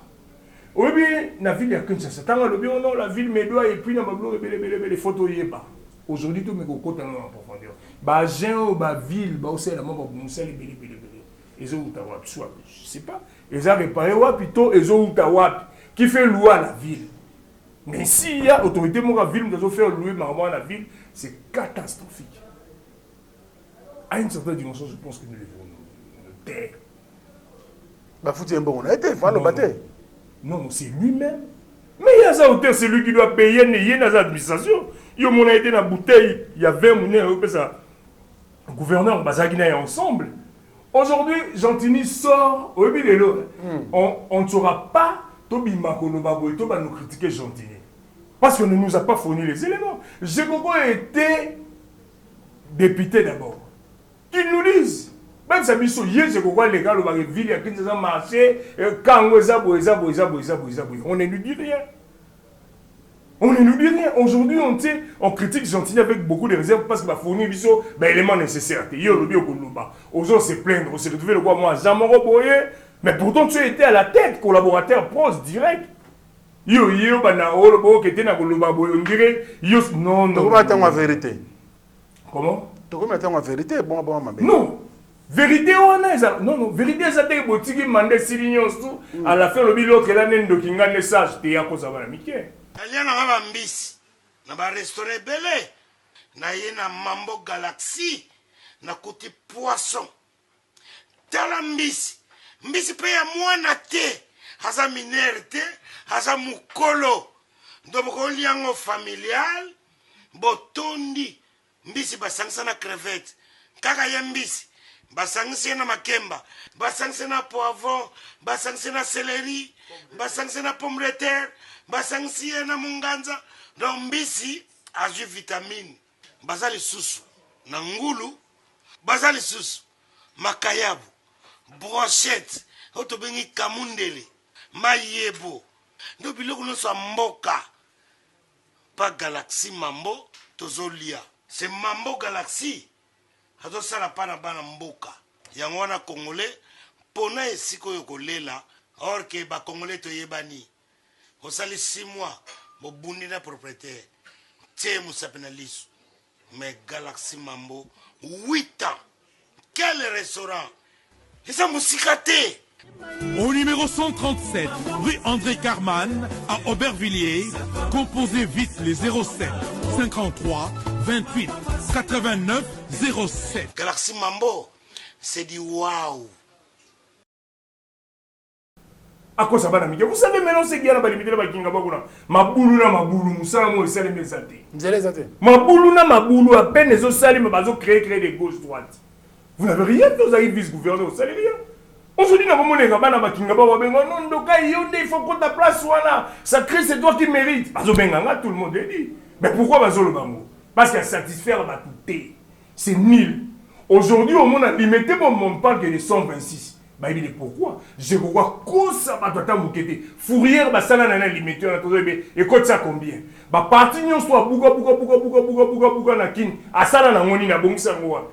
Speaker 1: Oui, la ville a qu'une chose. Tant que la ville me doit et puis dans Babylone les photos y est pas. Aujourd'hui tout me côté en profondeur. Ba gens ba ville ba aussi la mort ba musali bele. Ils ont utawa soit je sais pas. Ils ont réparé wa plutôt ils ont utawa qui fait loi la ville. Mais s'il y a autorité mon ville nous faire louer normalement la ville, c'est catastrophique. À une certaine dimension, je pense que nous devons nous taire.
Speaker 3: Bah, foutu un bon, on a été, il faut le battre.
Speaker 1: Non, c'est lui-même. Mais il y a ça hauteur, c'est lui qui doit payer, il y a dans l'administration. Il a été dans la bouteille, il y a 20 monnaies, le gouverneur, on est ensemble. Aujourd'hui, Gentini sort, on ne saura pas, Tobi Makono Baboy, Toba nous critiquer Gentini. Parce qu'on ne nous a pas fourni les éléments. J'ai beaucoup été député d'abord. Qu'ils nous disent. Même si nous sommes hier, c'est pourquoi les gars, le ville, il y a qui ont marché, quand on ne nous dit rien. On ne nous dit rien. Aujourd'hui, on critique Gentini avec beaucoup de réserves parce qu'il va fournir des éléments nécessaires. Aujourd'hui, se plaindre, on s'est retrouvé le quoi, moi, Jean-Moro Boye, mais pourtant tu étais à la tête, collaborateur proche, direct. Non,
Speaker 3: non. Vérité.
Speaker 1: Comment?
Speaker 3: Vérité, bon,
Speaker 1: non. Vérité, non, vérité, ça t'est boutique, mandé Sirignon, à la fin, l'autre, elle a un document, message, t'es à cause de la amitié.
Speaker 6: Nalia na mbisi na ba restaurant belé na ye na Mambo Galaxy na kuti poisson tala mbisi pe ya mwana te haza minere te haza mukolo ndoboko liango familial botondi mbisi basangisa na crevette kaka ya mbisi basangisa na makemba basangisa na poivron basangisa na céleri basangisa na pomme de terre basangisi na munganza donc mbisi azwi vitamine bazali susu na ngulu bazali susu makayabu brochette otobengi kamundele mayebo ndo biloko nyonso ya mboka pa Galaxy Mambo tozolia c'est Mambo Galaxy azosala pa na bana mboka yango wana congolais mpona esika oyo kolela or ke bacongolais toyebani osali 6 mois bobundi na propriétaire tie musape na liso mais Galaxy Mambo 8 ans quel restaurant eza musika te.
Speaker 7: Au numéro 137 rue André Carman à Aubervilliers, composez vite les 07 53 28 89 07.
Speaker 6: Galaxy Mambo c'est du waouh.
Speaker 1: À quoi ça va, Namika? Vous savez maintenant ce qu'il y a dans la limite de la Kinga Baguna. Maboulou, Moussamo, et Salim et Zate. Maboulou, à peine les autres Salim, mais créer des gauches-droites. Vous n'avez rien, vous avez vice-gouverneur, vous savez rien. Aujourd'hui, nous avons des gabana à Kinga Baguna. Non, donc, il faut qu'on ta place, voilà. Ça crée, c'est toi qui mérites. Tout le monde est dit. Mais pourquoi Bazolo Bango? Parce qu'à satisfaire la tout. C'est nul. Aujourd'hui, au monde a limité mon parc de 126. Bah il dit pourquoi? Je vois quoi ça va toi moukete. Fourrière bah ça n'a limité on a trouvé et cote ça combien? Bah parti nyon soit bouga na kin. Asala na ngoni na bongisa ngwa.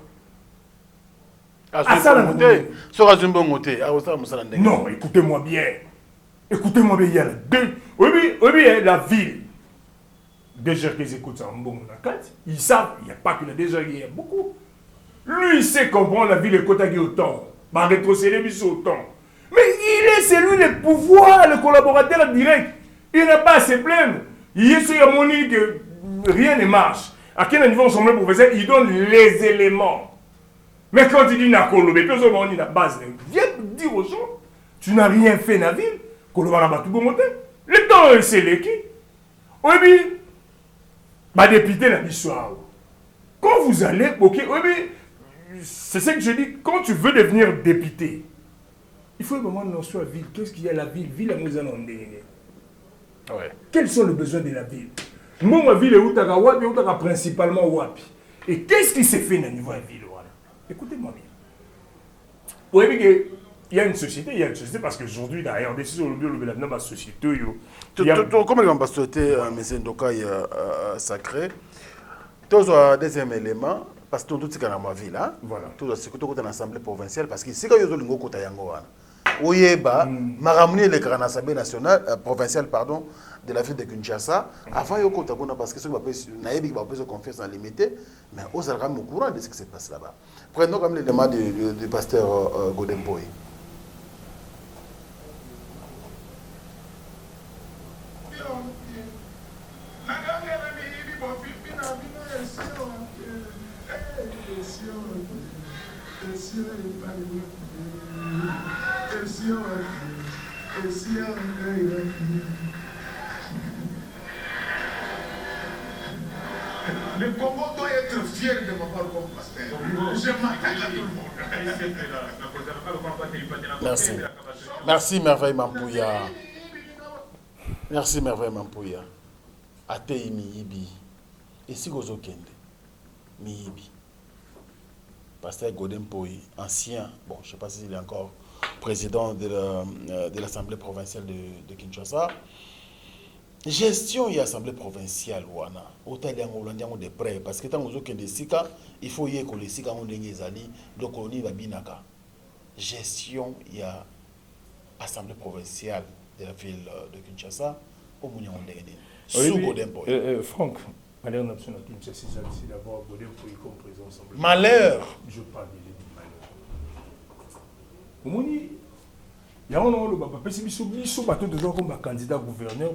Speaker 1: Asala na ngoni.
Speaker 3: Sera zumbo ngote. Aosa musala ndenge.
Speaker 1: Non, écoutez-moi bien. Écoutez-moi bien, il y a deux. Oui, la ville. Déjà qu'ils écoutent ça en bon na 4, ils savent, il n'y a pas que la déjà il y a beaucoup. Lui il sait comprendre la ville et côté qui autant. Bah rétrocéder autant. Mais il est celui le pouvoir, le collaborateur direct. Il n'a pas à se plaindre. Il est sur la monnaie que rien ne marche. À quel niveau on semble professeur, il donne les éléments. Mais quand il dit n'a colobé, puis on dit la base, viens dire aux gens, tu n'as rien fait dans la ville, colobé tout bon monter. Le temps c'est l'équipe. Oui, bah député dans l'histoire. Quand vous allez, ok, oui, c'est ce que je dis, quand tu veux devenir député, il faut un moment dans la ville. Qu'est-ce qu'il y a à la ville? Ville à nous en
Speaker 3: Ouais.
Speaker 1: Quels sont les besoins de la ville? Moi, ma ville est où t'as Wapi, principalement Wapi. Et qu'est-ce qui s'est fait dans le niveau de la ville? Voilà. Écoutez-moi bien. Vous voyez qu'il y a une société, parce qu'aujourd'hui, d'ailleurs, décision de la société,
Speaker 3: Comment on va souhaiter M. Ndoka sacré? Tous les deuxième élément, parce que tout ce qu'on a dans ma ville,
Speaker 1: voilà.
Speaker 3: Tout ce qu'on a dans l'Assemblée provinciale, parce que si on a un lingo kota yangoana, oyeba, maramuni le grand Assemblée nationale, provinciale, pardon, de la ville de Kinshasa, avant yo kota kuna parce que ceux qui naïbi qui va pas confiance en limité, mais aux algam au courant de ce qui se passe là-bas. Prenons comme l'élément du pasteur Godemboy.
Speaker 4: Le Congo doit être fier de m'avoir comme pasteur. Je m'attaque à tout le monde.
Speaker 3: Merci. Merci, Merveille Mampouya. Merci, Merveille Mampouya. Atei Miyibi. Et si vous avez Miyibi. Pasteur Godemboy, ancien, bon, je ne sais pas s'il est encore président de l'Assemblée provinciale de Kinshasa. Gestion et Assemblée provinciale, wana. Autant il y a de près, parce que tant que vous avez des sika, il faut y que les sika ont des zali, donc on y va binaka. Gestion et Assemblée provinciale de la ville de Kinshasa, au Mounion de sous Godemboy.
Speaker 1: Franck, malheur n'a pas Kinshasa, c'est d'abord Godemboy comme président assemblée.
Speaker 3: Malheur.
Speaker 1: Je parle de malheur. Au Mouni, il y a un nom, il bateau de gens comme candidat gouverneur,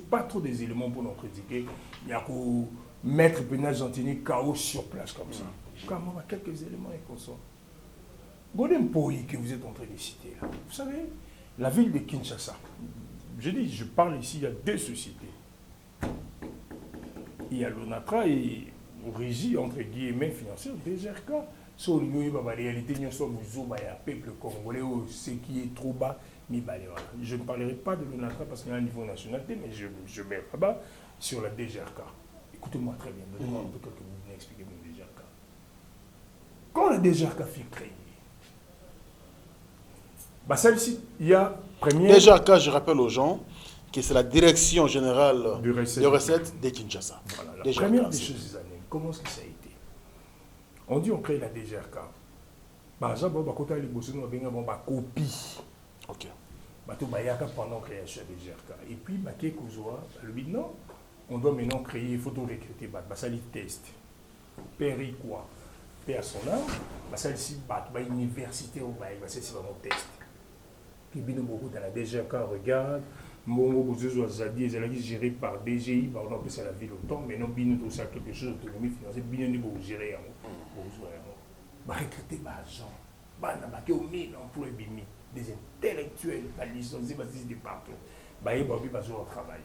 Speaker 1: pas trop des éléments pour nous critiquer. Il y a qu'au mettre Pénal Gentini chaos sur place comme ça. Quand même, quelques éléments et comme ça. Godemboy que vous êtes en train de citer là. Vous savez, la ville de Kinshasa, je parle ici, il y a deux sociétés. Il y a l'ONATRA et Régie, entre guillemets, financière, DGRK. Sur la réalité, nous sommes un peuple congolais, ce qui est trop bas. Je ne parlerai pas de l'ONATRA parce qu'il y a un niveau national, mais je mets là-bas sur la DGRK. Écoutez-moi très bien, donnez-moi un peu quelques minutes, expliquez-moi la DGRK. Quand la DGRK fut créée, celle-ci, il y a première...
Speaker 3: DGRK, je rappelle aux gens que c'est la direction générale des recettes de Kinshasa.
Speaker 1: Voilà, la première des choses des années, comment est-ce que ça a été? On dit on crée la DGRK. Par exemple, on a une copie.
Speaker 3: Ok.
Speaker 1: Pendant la création de la DGRK. Et puis, le dit non, on doit maintenant créer, il faut tout recruter. Ça les test. Père quoi? Père son âme. Ça les université, c'est vraiment test. Puis, beaucoup dans la DGRK, regarde. Mongo Bouzouzo Zadi, ils géré par DGI, par exemple, c'est la ville autant, mais non, bien tout ça, quelque chose d'autonomie financière, bien nous gérer. Recruter des gens, des intellectuels, des de partout. Ils vont travailler.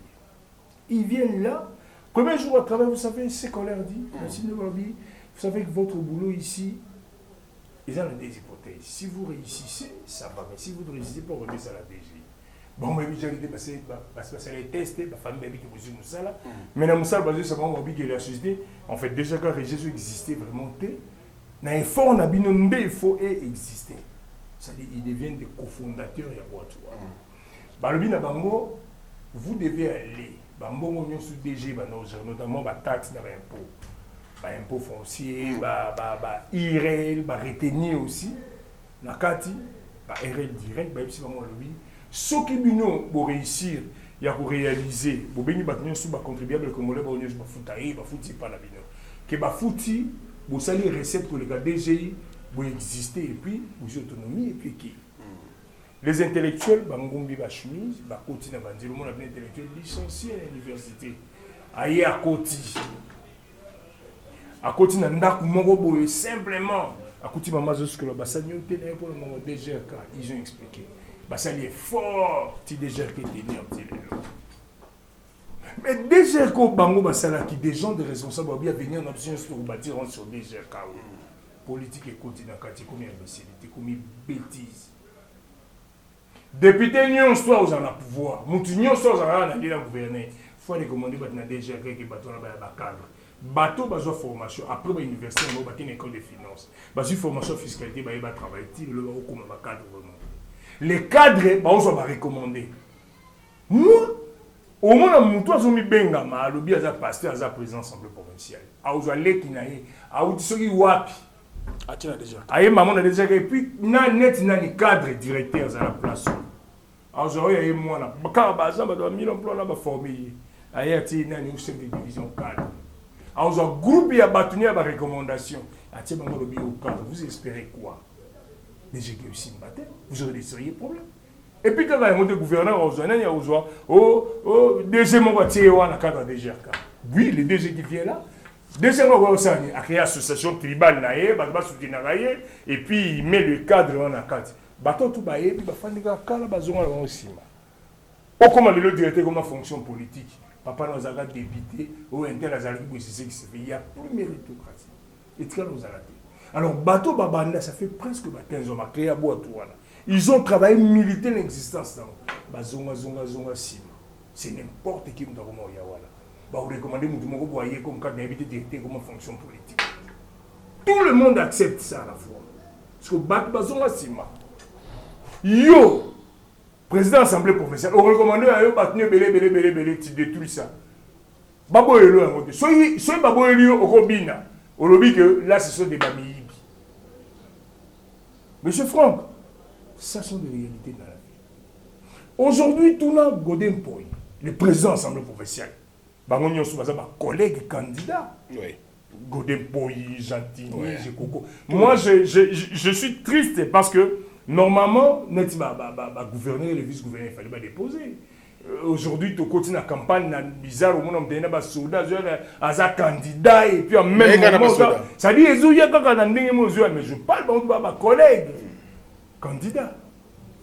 Speaker 1: Ils viennent là, combien de jours de travail, vous savez, c'est qu'on leur dit, vous savez que votre boulot ici, ils ont des hypothèses. Si vous réussissez, ça va, mais si vous ne réussissez pas, on remet ça à la DGI. Bon, mais j'ai été passé, parce que c'est les tests, la famille qui vous dit ça là. Mais dans ça, ça va que la société, en fait, déjà quand Régis existait vraiment, dans un fort, il faut exister. C'est-à-dire qu'ils deviennent des cofondateurs et à quoi. Vous devez aller, sous DG, notamment taxes dans l'impôt foncier, IRL, retenir aussi, la CATI, IRL direct, si vraiment le ce qui pour réussir, il y a pour réaliser, pour bénir les contribuables congolais, vous savez les recettes pour les DGI, vous existez et puis vous autonomie et puis qui. Les intellectuels, Bangombi chemise, continuent à dire le monde intellectuel licencié à l'université. Aïe à côté. À côté de simplement, à côté de ma que le bassin pour le moment DGRK, ils ont expliqué. Ça est fort, si DGRK était né en petit. Mais DGRK, qui des gens de responsables, bien venir en option pour bâtir sur DGRK. politique et continent quand il comme imbécilité, comme bêtise. Député Nyon soit aux en pouvoir, Moutignon soit aux en gouverner. Il faut recommander maintenant déjà que bateau na cadre. Bateau besoin formation après l'université, on va une école de finance. Besoin formation fiscalité, va travailler le comme cadre vraiment. Les cadres, on va recommander. Moi, au moins mon toi zomi benga ma lobi aza pasteur aza président assemblée provinciale. A ozo leki na ye, a utisoki wapi.
Speaker 3: Atina déjà.
Speaker 1: Aye maman na déjà et puis na net na ni cadre directeur à la place. A ozo ya ye mwana. Bakara baza ba do 1000 emplois na ba former. Aye ati na ni chef de division cadre. A ozo groupe ya batuni ba recommandation. Ati bango lobi au cadre, vous espérez quoi? Déjà que aussi matin, vous aurez des sérieux problèmes. Et puis quand on est gouverneur, deuxième mois, tu es dans le cadre de GRK. Oui, le DG qui vient là. Deuxième mois, on a créé l'association tribale, et puis il met le cadre dans le cadre. Bateau tout baillé, puis il va faire des cas aussi. Au comment le directeur comme fonction politique, papa nous a député, ou inter a il y a plus méritocratie. Et tu nous a raté. Alors, bateau Babanda, ça fait presque 15 ans, créé à bois tout. Ils ont travaillé militer l'existence dans c'est n'importe qui nous a remonté. Vous recommandez que voyez comme cadre d'invité directeur comme fonction politique. Tout le monde accepte ça à la fois. Parce que Bazonga Sima. Yo, président de l'Assemblée provinciale, on recommande à eux belé, tu détruis ça. Babo Elo a monté. Soyez Babo Elo au Robina. Au lobby que là, ce sont des bamiyibi. Monsieur Franck, ça sont des réalités dans la vie. Aujourd'hui, tout le monde, Godin Poy, le président de l'Assemblée provinciale, collègue candidat.
Speaker 3: Oui.
Speaker 1: Godin Poy, Gentini, Coco. Moi, je suis triste parce que normalement, notre gouverneur et le vice-gouverneur, il fallait déposer. Aujourd'hui, tu continues la campagne bizarre, au monde a soldat, un candidat, et puis en même temps, ça dit, mais je parle de ma collègue, candidat.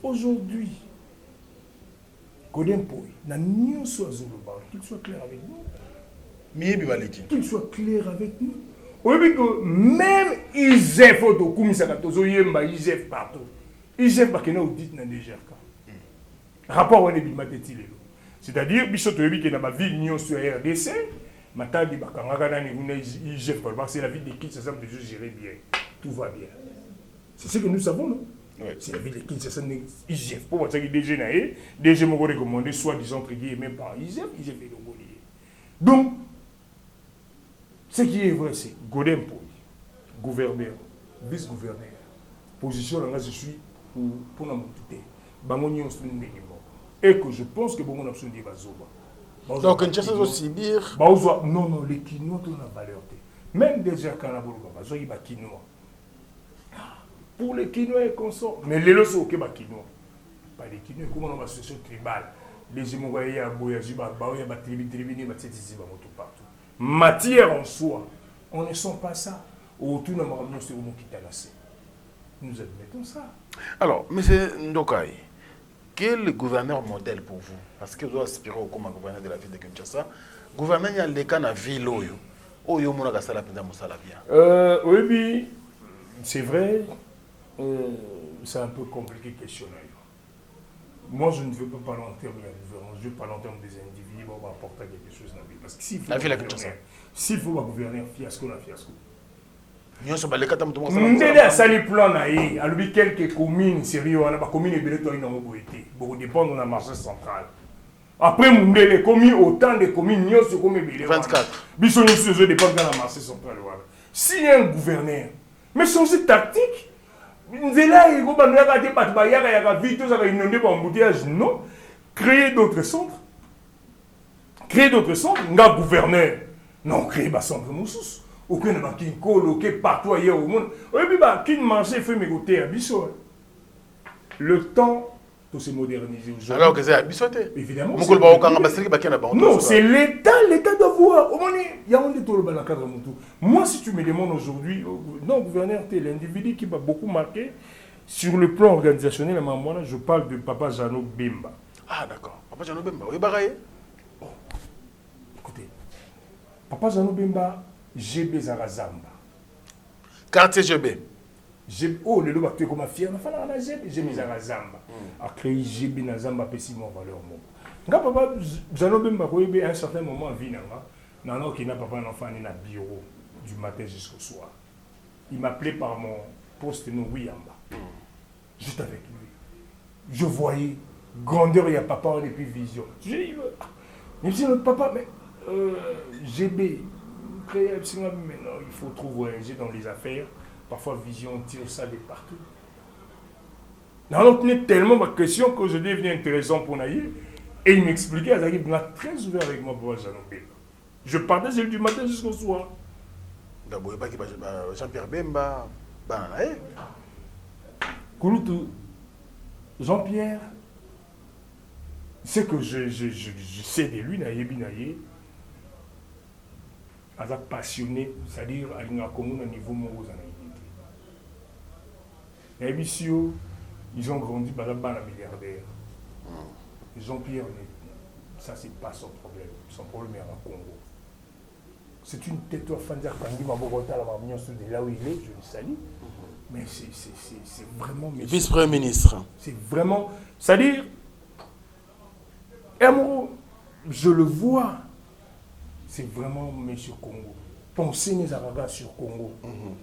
Speaker 1: Aujourd'hui, Godin Poy, qu'il soit clair avec nous. Qu'il soit clair avec nous. Au début que même IGF, IGF partout. IGF, parce qu'il y a audit dans les GRK. Rapport on est bimatétilé. C'est-à-dire, Bissot Oyebi qui est dans ma ville, Nyon sur RDC, maintenant, il y IGF, parce que la ville des Kinshasa peut gérer bien. Tout va bien. C'est ce que nous savons, non? Ouais. C'est la ville des Kinshasa, IGF. Pour moi, c'est DG, DG m'a recommandé, soit disant, entre guillemets, par IGF, IGF est le Gaulier. Donc, ce qui est vrai, c'est Godin Poy, gouverneur, vice-gouverneur. Position, là, je suis pour la montée. Bangoni, on se met et que je pense que bon, on a besoin de Bazoba.
Speaker 3: Donc, Kinshasa doit subir.
Speaker 1: Non, les Quinois, tout la valeur. Même déjà, quand on a besoin de Quinois. Pour les Quinois et consorts. Mais les lots, c'est ok, Quinois. Pas les Quinois, comment on va se faire tribal. Les Émouraïs, à Boyaji, Baoya, Tribini, partout. Matière en soi, on ne sent pas ça. Autour de nous, c'est au qui t'a lassé. Nous admettons ça.
Speaker 3: Alors, M. Ndokai, quel gouverneur modèle pour vous? Parce que vous aspirez comme gouverneur de la ville de Kinshasa. Gouverneur, il y a les cas dans la ville où il y a
Speaker 1: oui, c'est vrai, c'est un peu compliqué questionner. Moi, je ne veux pas parler en termes de la gouvernance, je veux parler en termes des individus, on va apporter quelque chose dans la ville. Parce que s'il faut un gouverneur, fiasco, na fiasco. Ndele asali plan na ye, alobi quelques communes sérieux, on a pas commune ebele to ina moboité, beaucoup dépendre na marché central. Après Mundele commis autant de communes nyos comme ebele. 24. Biso nyos zo dépendre dans la marché central voilà. Si un gouverneur, mais son tactique, nzela ego bandoya ka te pat ba yaka vite ça va inonder ba embouteillage non, créer d'autres centres. Nga gouverneur. Non, créer ba centre moussous. Aucun n'a qui coloqué partout ailleurs au monde. Et puis, qui marché fait mes côtés à Bissot. Le temps pour se moderniser aujourd'hui.
Speaker 3: Alors que c'est à Bissot.
Speaker 1: Évidemment.
Speaker 3: Non,
Speaker 1: c'est l'État. L'État doit voir. Il y a un détour dans le cadre de tout. Moi, si tu me demandes aujourd'hui, non, gouverneur, tu es l'individu qui m'a beaucoup marqué sur le plan organisationnel. Moi, je parle de Papa Jano Bemba.
Speaker 3: Ah, d'accord. Papa Jano Bemba, oui, baraye.
Speaker 1: Écoutez, Papa Jano Bemba, GB Zarazamba.
Speaker 3: Quartier GB.
Speaker 1: Oh, le loba comme fier, na fala na GB, j'ai mis à Zamba. A créé GB na Zamba pesi mon valeur mon. Nga papa Janobe Mbakoyebe à un certain moment en vie na non qui n'a papa un enfant na bureau du matin jusqu'au soir. Il m'appelait par mon poste no Wiyamba. Juste avec lui. Je voyais grandeur, il y a papa et puis vision. J'ai dit, mais papa, mais GB, mais non, il faut trop voyager dans les affaires. Parfois, vision tire ça de partout. Alors, tenait tellement ma question que je devenais intéressant pour Naïe. Et il m'expliquait, il arrive très ouvert avec moi pour Janobé. Je partais du matin jusqu'au soir.
Speaker 3: D'abord, il n'y a pas Jean-Pierre Bemba.
Speaker 1: Kouloutou, Jean-Pierre, ce que je sais de lui, Naïebi Naïe, il est passionné, c'est-à-dire qu'il y a un niveau où ils ont grandi par la milliardaire. Jean-Pierre, ça c'est pas son problème. Son problème est en Congo. C'est une tête au fan d'Arkangi, ma Bogota, la Marmignon, là où il est, je le salue. Mais c'est vraiment...
Speaker 3: Vice-premier ministre.
Speaker 1: C'est vraiment... C'est-à-dire, Amoro, je le vois, c'est vraiment M. Congo. Pensez les Arabes sur Congo.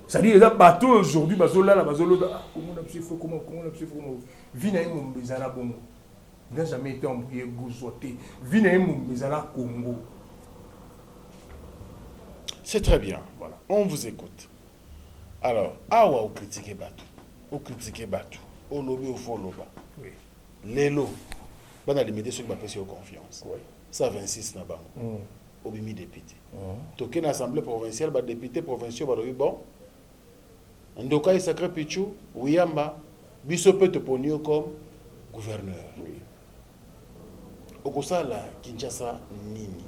Speaker 1: C'est-à-dire, les bateaux aujourd'hui, bazola, comment on a pu faire, comment on a pu faire, Vinaïm, Mbezala, Bongo. Il n'a jamais été embrouillé, gouzoté. Vinaïm, Mbezala, Congo.
Speaker 3: C'est très bien. Voilà. On vous écoute. Alors, awa ou critiquer Batou, ou critiquer Batou, au lobby ou faux loba.
Speaker 1: Oui.
Speaker 3: L'élo, on a limité ceux qui m'appellent confiance.
Speaker 1: Oui.
Speaker 3: Ça 26 na bango. Au bimi député. Toqué l'Assemblée provinciale, bah député provincial, bah bon. Ndoka est sacré Pichou, Wiyamba, biso peut te ponio comme gouverneur. Oui. Au Kosa la Kinshasa nini.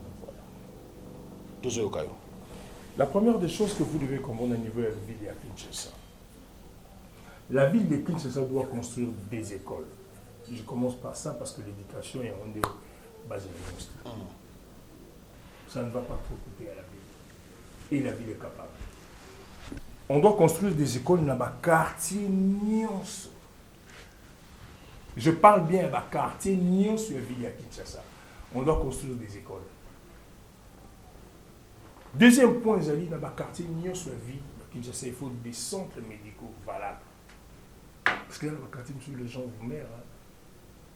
Speaker 3: Toujours au Kayo.
Speaker 1: La première des choses que vous devez comprendre au niveau de la ville de Kinshasa, la ville de Kinshasa doit construire des écoles. Je commence par ça parce que l'éducation est rendue basée sur ça ne va pas trop coûter à la ville. Et la ville est capable. On doit construire des écoles dans le quartier Nyonso. Je parle bien de quartier Nyonso, la ville de Kinshasa. On doit construire des écoles. Deuxième point, Zali, dans le quartier Nyonso, la ville de Kinshasa, il faut des centres médicaux valables. Parce que dans le quartier, les gens vous mèrent.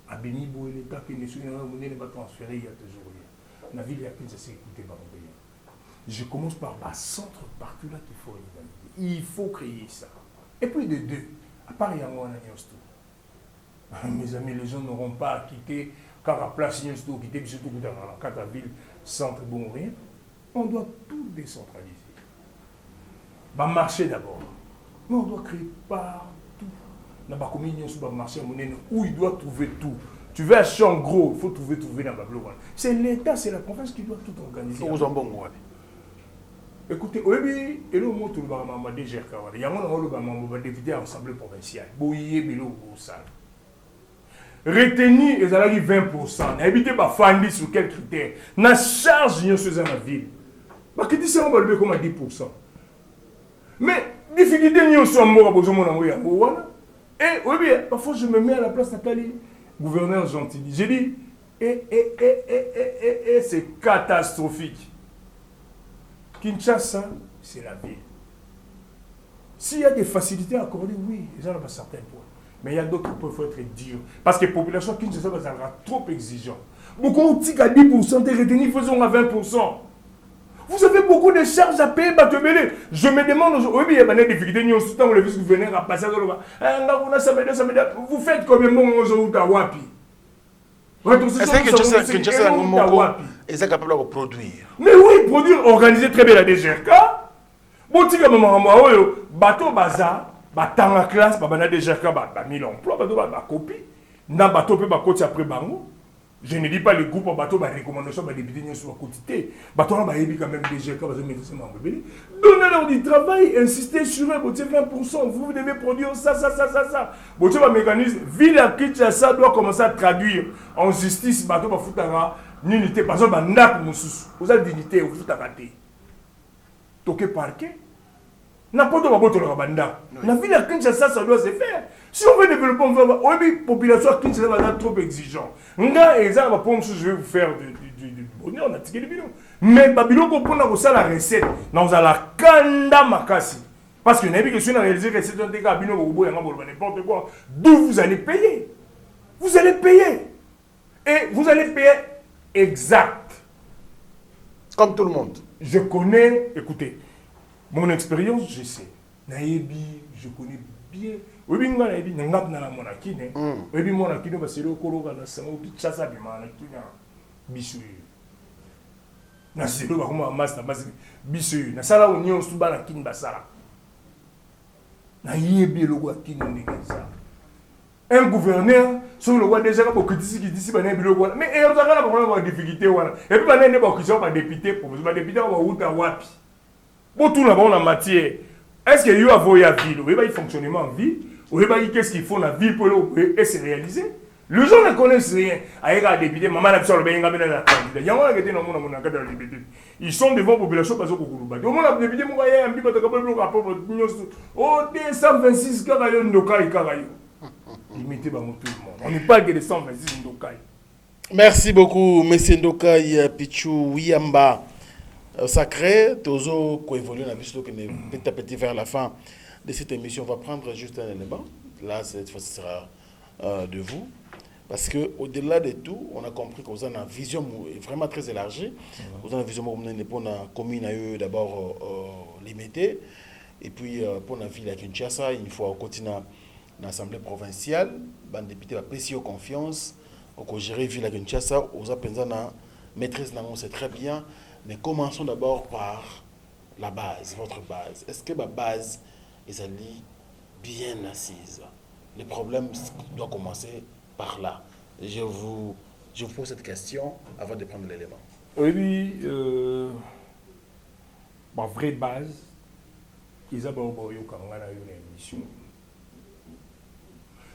Speaker 1: À Benibo, l'État qui ne va transférer, il y a toujours rien. La ville de Kinshasa, écoutez, je commence par un centre partout là qu'il faut réaliser. Il faut créer ça. Et puis de deux, à part Yango Nanyostou. Mes amis, les gens n'auront pas à quitter, car à place Nanyostou, quitter, surtout dans la ville, centre bon rien. On doit tout décentraliser. Va marcher d'abord. Mais on doit créer partout. Dans la commune, il y a un marché où il doit trouver tout. Tu veux acheter en gros, il faut trouver dans la Babylone. C'est l'État, c'est la province qui doit tout organiser. Écoutez, oui, et le mot tout le monde a déjà il y a un député à l'Assemblée provinciale. Retenir les salariés 20%. Éviter de faire sur quels critères. La charge de la ville. Parce que c'est comme 10%. Mais, difficulté, nous sommes morts. Et oui, parfois je me mets à la place Nathalie, gouverneur gentil. J'ai dit, c'est catastrophique. Kinshasa, c'est la ville. S'il y a des facilités accordées, oui, ils en ont à certains points. Mais il y a d'autres points qu'il faut être dur. Parce que la population Kinshasa sera trop exigeante. Beaucoup ont dit qu'à 10% de retenus, faisons à 20%. Vous avez beaucoup de charges à payer, Batebele. Je me demande aujourd'hui, il y a des difficultés, nous sommes le vice-gouverneur à passer vous faites combien de moments aujourd'hui à Wapi?
Speaker 3: Est-ce que Kinshasa est capable de produire?
Speaker 1: Mais oui, produire, organiser très bien la DGRK. Bon, tu as un bateau bazar, bateau en classe, la DGRK, 1000 emplois, bateau copie. Dans bateau, peut après bango. Je ne dis pas le groupe en bateau, ma recommandation, ma député sur la quantité. Bateau, on va quand même DGRK, donnez-leur du travail, insistez sur eux, 20%, vous devez produire ça. Bon, tu vas mécanisme, ville à Kinshasa doit commencer à traduire en justice, bateau, va foutre une unité, par exemple, vous avez dignité, vous foutre à rater. Toqué parquet. N'importe quoi, la banda. La ville à Kinshasa, ça doit se faire. Si on veut développer, on va. Oui, population à Kinshasa va être trop exigeant. Nga et ça va pas je vais vous faire du bonheur, on a tiré le bilan. Mais Babylone, pour ça la recette, nous allons la kanda makasi. Parce que n'avez que si on a réalisé que c'est un dégât, n'importe quoi. D'où vous allez payer? Vous allez payer. Et vous allez payer exact.
Speaker 3: Comme tout le monde.
Speaker 1: Je connais, écoutez, mon expérience, je sais. Naïbi, je connais bien. Oui, nga naïbi, n'engap na la monakine. Oui, monakine, parce que le kolo na sango ki chasa bi monakine bisu. Na selo ba kuma mas na mas bisu. Na sala union suba na kin basara. Na yebi le roi kin ndekeza. Un gouverneur, sur le roi déjà pour critiquer qui dit ba na bi le roi. Mais et on a pas de difficulté wana. Et puis ba na ne ba question ba député pour ba député ba wuta wapi. Bon tout là-bas on a matière. Est-ce qu'il y a voyé à ville? Oui, il fonctionnement en ville. Oui, qu'est-ce qu'il faut dans la ville pour se réaliser? Les gens ne connaissent rien. Député, maman n'a pas ils sont devant la population parce que au moins la député, oh, 126 karayon ndokai karayon. Limitez tout le monde. On ne parle que de 126 ndokai.
Speaker 3: Merci beaucoup, M. Ndokai Pichou Wiyamba. Sacré, Tozo, qui évolue dans la vie, petit à petit vers la fin de cette émission. On va prendre juste un élément. Là, cette fois, ce sera de vous. Parce qu'au-delà de tout, on a compris que vous avez une vision vraiment très élargie. Vous avez une vision pour la commune d'abord limitée. Et puis, pour la ville de Kinshasa, il faut continuer dans l'Assemblée provinciale. Les députés ont apprécié confiance. Pour gérer la ville de Kinshasa, vous avez la maîtrise, c'est très bien. Mais commençons d'abord par la base, votre base. Est-ce que ma base est bien assise? Le problème doit commencer par là. Je vous pose cette question avant de prendre l'élément.
Speaker 1: Oui, ma vraie base, ils ont une émission.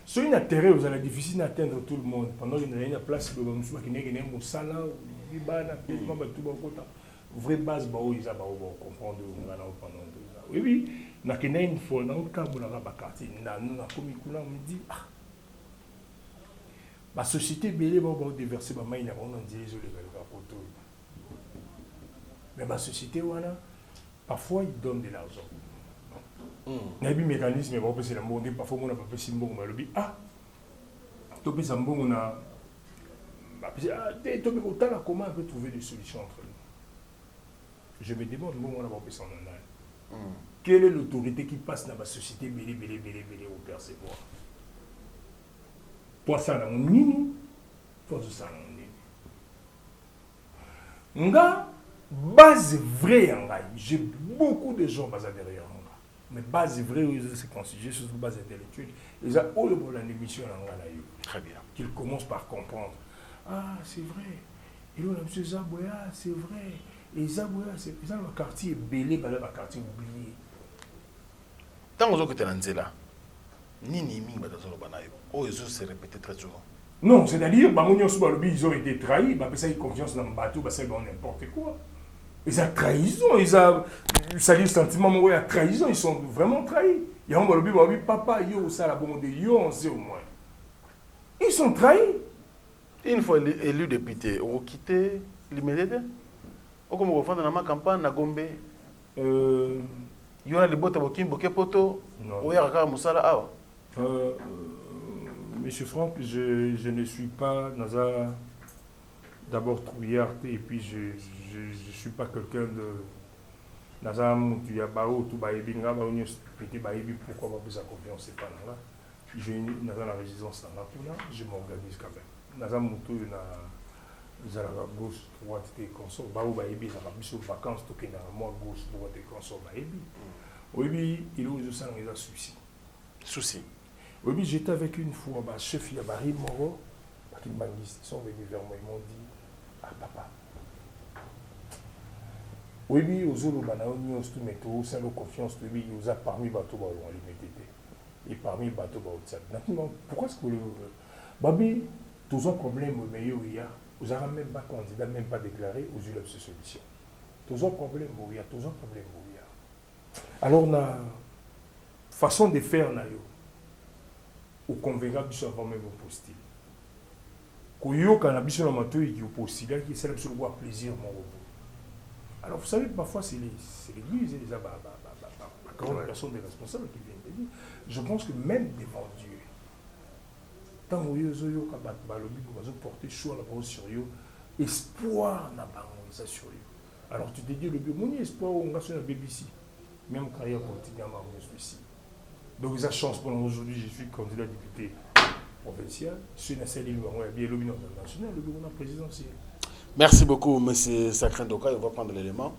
Speaker 1: C'est un intérêt, vous allez difficile d'atteindre tout le monde. Pendant qu'il y a une place, vous avez un sala, vraie base, ils ont comprendre pendant 2 ans. Oui, il y a une fois, dans le cas où on a quartier, on me dit, la société belé va déverser ma main, on a dit, mais la société, parfois, ils donnent de l'argent. Il y a un mécanisme, parfois, on a pas fait bon, on a dit, on a comment on peut trouver des solutions entre nous? Je me demande, on a pas fait ça en année. Quelle est l'autorité qui passe dans la société belé au percevoir? Toi, ça, on nini, toi, ça, on nini. Base vraie, j'ai beaucoup de gens basés derrière moi. Mais base vraie, c'est constitué sur base intellectuelle. Ils ont eu une émission très bien. Qu'ils commencent par comprendre. Ah, c'est vrai. Et là, M. Zaboya, c'est vrai. Et Zaboya, c'est dans le quartier belé, dans le quartier oublié.
Speaker 3: Tant que tu es là, Nini Ming ils se répété très souvent.
Speaker 1: Non, c'est-à-dire, ils ont été trahis, ils ont confiance dans le bateau, ils ont n'importe quoi. Ils ont trahison, ils ont le sentiment de trahison, ils sont vraiment trahis. Il y a un papa, yo, ça la bonne de yo, on sait au moins. Ils sont trahis.
Speaker 3: Une fois élu député, on quitté l'immédiat. On commence à faire dans ma campagne à Gombe. Il y a les bottes à Bokim, Bokepoto. Où il y a Moussala Awa.
Speaker 1: Monsieur Franck, je ne suis pas dans un. D'abord trouillard et puis je ne suis pas quelqu'un de. Dans un tu y a bao tout baïbi nga ba onyo pété baïbi pourquoi pas besoin confiance c'est pas là. Je dans la résidence là je m'organise quand même. Dans un mutu na la gauche droite et consort bao baïbi ça va biso vacances tout na moi gauche droite et consort baïbi. Oui, il a eu ça un souci.
Speaker 3: Souci.
Speaker 1: Oui, j'étais avec une fois chef Yabari Moro qui m'a dit ils sont venus vers moi ils m'ont dit ah papa. Oui, aux autres, c'est la confiance, oui, ils ont parmi les bateaux, et parmi les bateaux, pourquoi est-ce que Babi, tous un problème, mais il y a, vous n'avez même pas candidat, même pas déclaré aux yeux de ces solutions. Tous un problème, il y a, tous un problème, il y a. Alors, na façon de faire, na yo, au convaincant biso avant même au postile. Koyoka na biso na mato qui au postile, qui c'est absolument plaisir mon repos. Alors, vous savez, parfois, c'est l'Église et les grandes personnes des responsables qui viennent de dire. Je pense que même devant Dieu, tant que vous avez porté chaud la parole sur eux, espoir n'a pas ça sur eux. Alors, tu te dis, le but, mon espoir, on va sur la BBC, même carrière politique, on va ici. Donc, ils ont chance pour aujourd'hui, je suis candidat député provincial, je suis national élu, il y a le bureau national, le bureau présidentiel.
Speaker 3: Merci beaucoup, M. Sacrin Ndoka. On va prendre l'élément.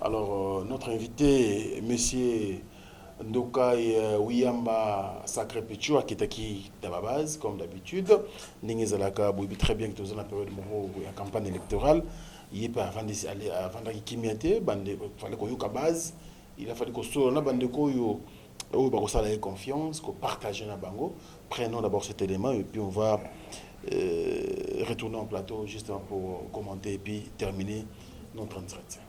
Speaker 3: Alors, notre invité, M. Ndoka Wiyamba Sacré Pichou, qui est aquí dans la base, comme d'habitude. Nous savons très bien que nous sommes dans la période de la campagne électorale. Il n'y a pas avant d'aller kimité, il fallait qu'on ait une base. Il a fallu qu'on soit là, qu'on ait confiance, qu'on partage la bango. Prenons d'abord cet élément et puis on va retourner en plateau justement pour commenter et puis terminer notre entretien.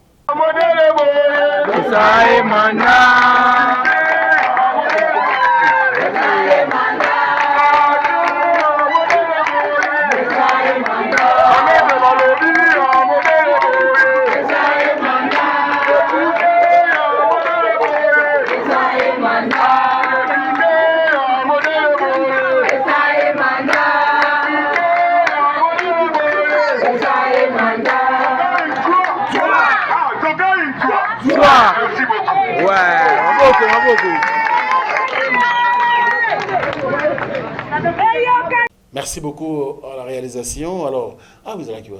Speaker 3: Merci beaucoup à la réalisation. Alors, vous allez qui va?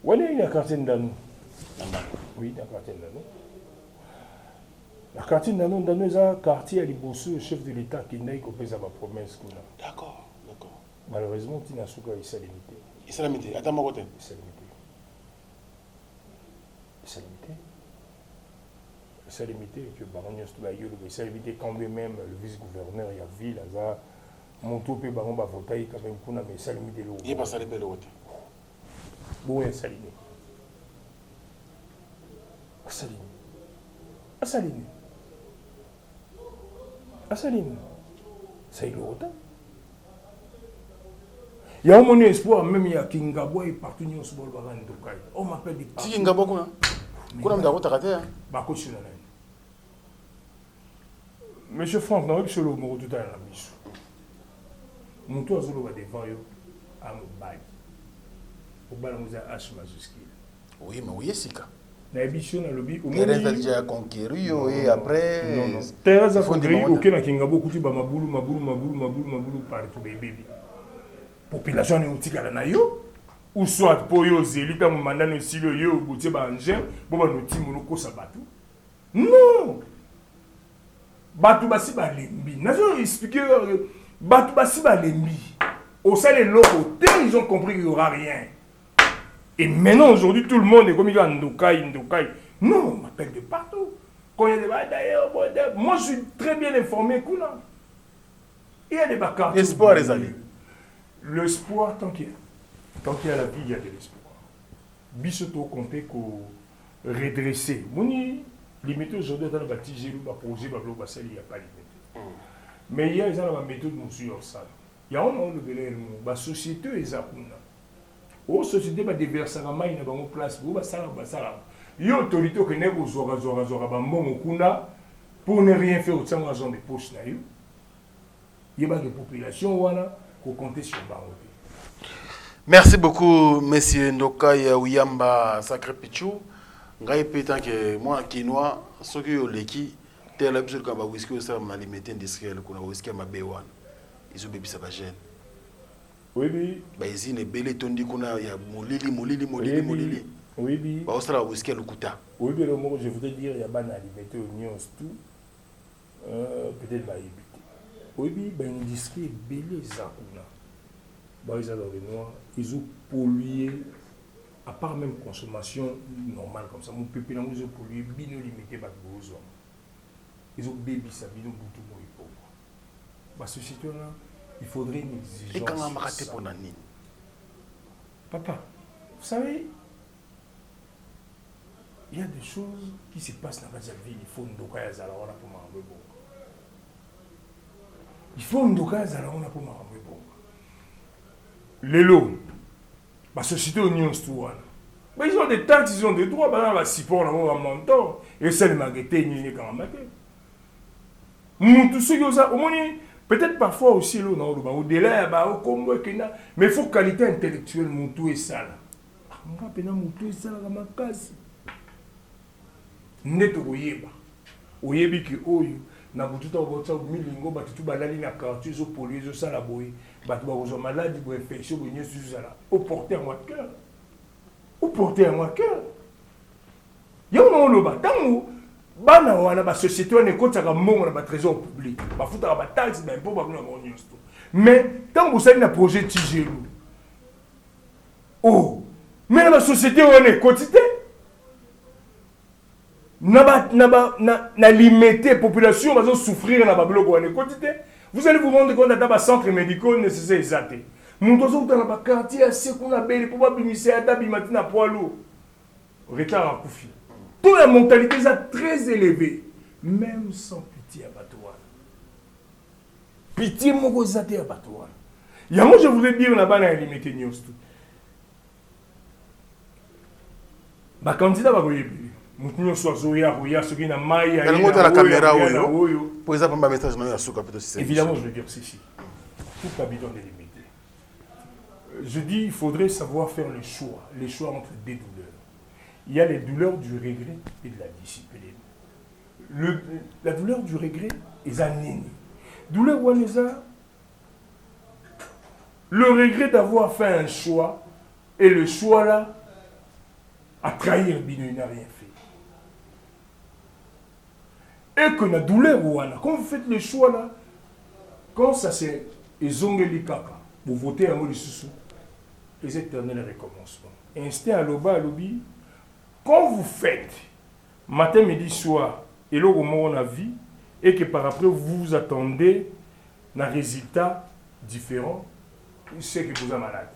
Speaker 1: Oui, il y a un quartier d'Anou. Oui, il y a un quartier d'Anou. La quartier d'Anou, dans un quartier à Libosso, le chef de l'État qui n'a pas fait ma promesse.
Speaker 3: D'accord, d'accord.
Speaker 1: Malheureusement, il n'a pas eu ça limité.
Speaker 3: Il s'est limité. Attends, mon côté.
Speaker 1: Il s'est limité. Il s'est limité. Il s'est limité. Il s'est limité quand même le vice-gouverneur, il y a ville, mon taux est baron bavotaï quand même pour mais ça limite l'eau.
Speaker 3: Il est pas salé de l'autre.
Speaker 1: Bon, il salimé. Salimé. Salimé. Salimé. Ça y est l'autre. Il y a un mon espoir même il y a Kingabo et partout nous sommes au baran d'Okai. On m'appelle des partout.
Speaker 3: Si Kingabo quoi? Quoi on doit rater hein?
Speaker 1: Bah coach sur la ligne. Monsieur Franck, non, je suis le mot tout à l'heure. Mon toit va devant eux à mon bail. Au bal, on a H majuscule.
Speaker 3: Oui, mais oui, c'est ça.
Speaker 1: L'ambition dans le but.
Speaker 3: Thérèse a déjà conquéri et après.
Speaker 1: Non, non. Thérèse a conquéri. Ok, na Kingabo, kuti ba maboulou partout bébé. Population est outil à la nayo. Ou soit pour yo zéli quand mon mandat ne s'il yo bouti ba engin, bon ba no timolo ko sabatu. Non. Batu basi ba lembi. Nazo expliquer Batu basi ba lembi. Au sein des locaux, ils ont compris qu'il n'y aura rien. Et maintenant, aujourd'hui, tout le monde est comme il y a Ndokai. Non, on m'appelle de partout. Quand il y a des bails d'ailleurs, moi je suis très bien informé. Il y a des bacs.
Speaker 3: L'espoir, les amis.
Speaker 1: L'espoir, tant qu'il y a la vie, il y a de l'espoir. Bissoto compter qu'on redresser. Mouni, limité aujourd'hui dans le bâtiment, il y a un projet, il n'y a pas limité. Mais il y a une méthode sur ça. Il y a un nom de la société et ça. La société va déverser la main dans une place pour il y a une autorité qui n'est pas pour ne rien faire au sein de la zone de poche. Il y a des populations qui comptent sur le.
Speaker 3: Merci beaucoup, M. Ndoka Wiyamba Sacré Pichou. Ngai pétant que moi, Kinois, ce qui est l'équipe, tel absolu quand on whisky au sein de l'alimentation industrielle, qu'on a whisky à ma B1. Ils ont bébé ça va gêner.
Speaker 1: Oui, oui.
Speaker 3: Bah, ici, les belles tondi qu'on a, il y a molili.
Speaker 1: Oui, oui.
Speaker 3: Bah, on sera whisky à l'Okuta.
Speaker 1: Oui, mais le mot, je voudrais dire, il y a ban alimenter au Nyons tout. Peut-être va éviter. Oui, oui, bah, une industrie est belle, ça. Bah, ils ont dans les noirs, ils ont pollué, à part même consommation normale comme ça, mon pépé, ils ont pollué, bien limité, bah, besoin. Ils ont bébé ça, ils ont boutou pour les pauvres. Bah, ce situation-là, il faudrait une exigence.
Speaker 3: Et quand on a raté pour Nani?
Speaker 1: Papa, vous savez, il y a des choses qui se passent dans la ville. Il faut ndoka ya zalaona pour m'enlever bon. Il faut ndoka ya zalaona pour m'enlever bon. Lelo, la société union stouana. Mais ils ont des taxes, ils ont des droits. Bah, là, si pour l'avoir en montant, et c'est le magaté, il n'y a qu'un magaté. Tout ce qui ça, au moins, peut-être parfois aussi, là, au-delà, au Congo, mais il faut qualité intellectuelle, Moutou et ça. Moi, je Moutou et ça, ma casse. Neto oyeba. Oyebi ki oyo, na bututa obotsa milingo, batutu balali na quartier, zo polio, zo sala boye, batu bakozo maladie, bo infection, bo nyesu zala. Au porter en moi de cœur. Au porter en moi de cœur. Yo non lo ba, tango, bana wana ba société on écoute ça comme mon ba trésor public. Ba futa ba taxe ba impôt ba kuna ba nyosto. Mais tango ça na projet Tigelu. Oh, mais la société on écoute na limité population va souffrir na bablo ko ne quantité. Vous allez vous rendre compte dans centre médical nécessaire exacté. Mon dozo dans la quartier assez qu'on a belle pour pas bénéficier à tabi matin poilo. Retard à Koufi. Toute la mentalité est très élevée, même sans pitié à Batouane. Pitié mon gros à Batouane. Il y a moi je voudrais dire là-bas na limité news tout. Ba candidat va goyer. Nous sommes ceux qui n'ont pas
Speaker 3: la caméra. Pour exemple, un message dans la
Speaker 1: évidemment, je veux dire ceci. Tout habitant est limité. Je dis il faudrait savoir faire le choix entre des douleurs. Il y a les douleurs du regret et de la discipline. La douleur du regret est un nini. Douleur Waneza, le regret d'avoir fait un choix et le choix là a trahi le bino, il n'a rien fait. Et que la douleur, quand vous faites le choix là, quand ça c'est ezongeli kaka, vous votez un mot de sous les éternels recommencements. Instinct à l'oba, à l'obi, quand vous faites matin, midi, soir, et là au moment où on a vie, et que par après vous attendez un résultat différent, c'est que vous êtes malade.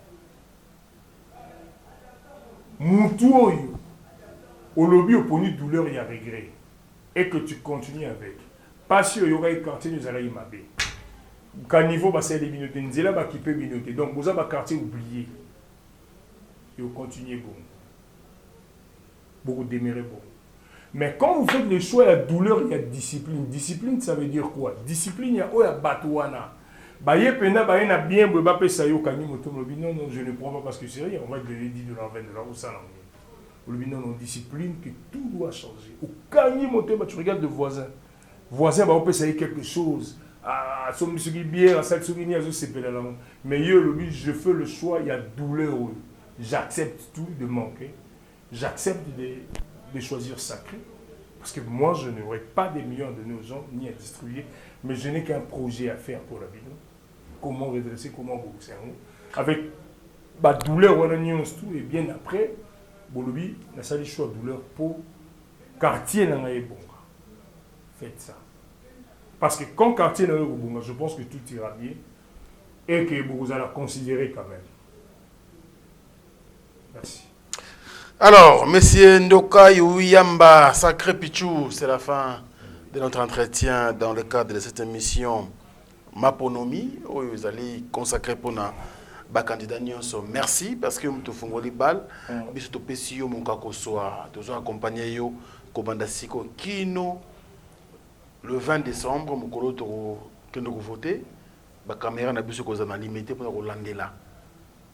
Speaker 1: Moutou, au lobby, au poni douleur, il y a regret. Et que tu continues avec. Parce qu'il y aura un quartier, nous allons y m'aber. Qu'à niveau, c'est les minutes, nous allons qui peut minutes. Donc, vous avez un quartier oublié. Et vous continuez bon. Beaucoup d'aimer bon. Mais quand vous faites le choix, il y a douleur, il y a discipline. Discipline, ça veut dire quoi? Discipline, il y a batouana. Baye pena, baye na bien, beba pe sayo kani motomobi. Non, non, je ne prends pas parce que c'est rien. On va te donner 10 $, 20 $, ou ça, non. Non, discipline que tout doit changer. Au cani moto, tu regardes le voisin. Voisin, on peut essayer quelque chose. Ah, son bière, ça souvenir, c'est pas là. Mais je fais le choix, il y a douleur. J'accepte tout de manquer. J'accepte de choisir sacré. Parce que moi, je n'aurai pas des millions à donner aux gens, ni à distribuer. Mais je n'ai qu'un projet à faire pour la vie. Comment redresser, comment bosser. Avec ma douleur, on a tout, et bien après. Bolobi, na sali choix douleur pour quartier n'a pas bon. Faites ça. Parce que quand quartier n'a pas bon, je pense que tout ira bien et que vous allez considérer quand même. Merci.
Speaker 3: Alors, monsieur Ndoka Youyamba, Sacré Pichou, c'est la fin de notre entretien dans le cadre de cette émission Maponomi, où vous allez consacrer pour nous. Candidat Nyonso, merci parce que nous avons fait bal. Nous avons accompagné yo Kobanda Siko Kino le 20 décembre. Nous avons voté. La caméra n'a pas été limitée pour nous là.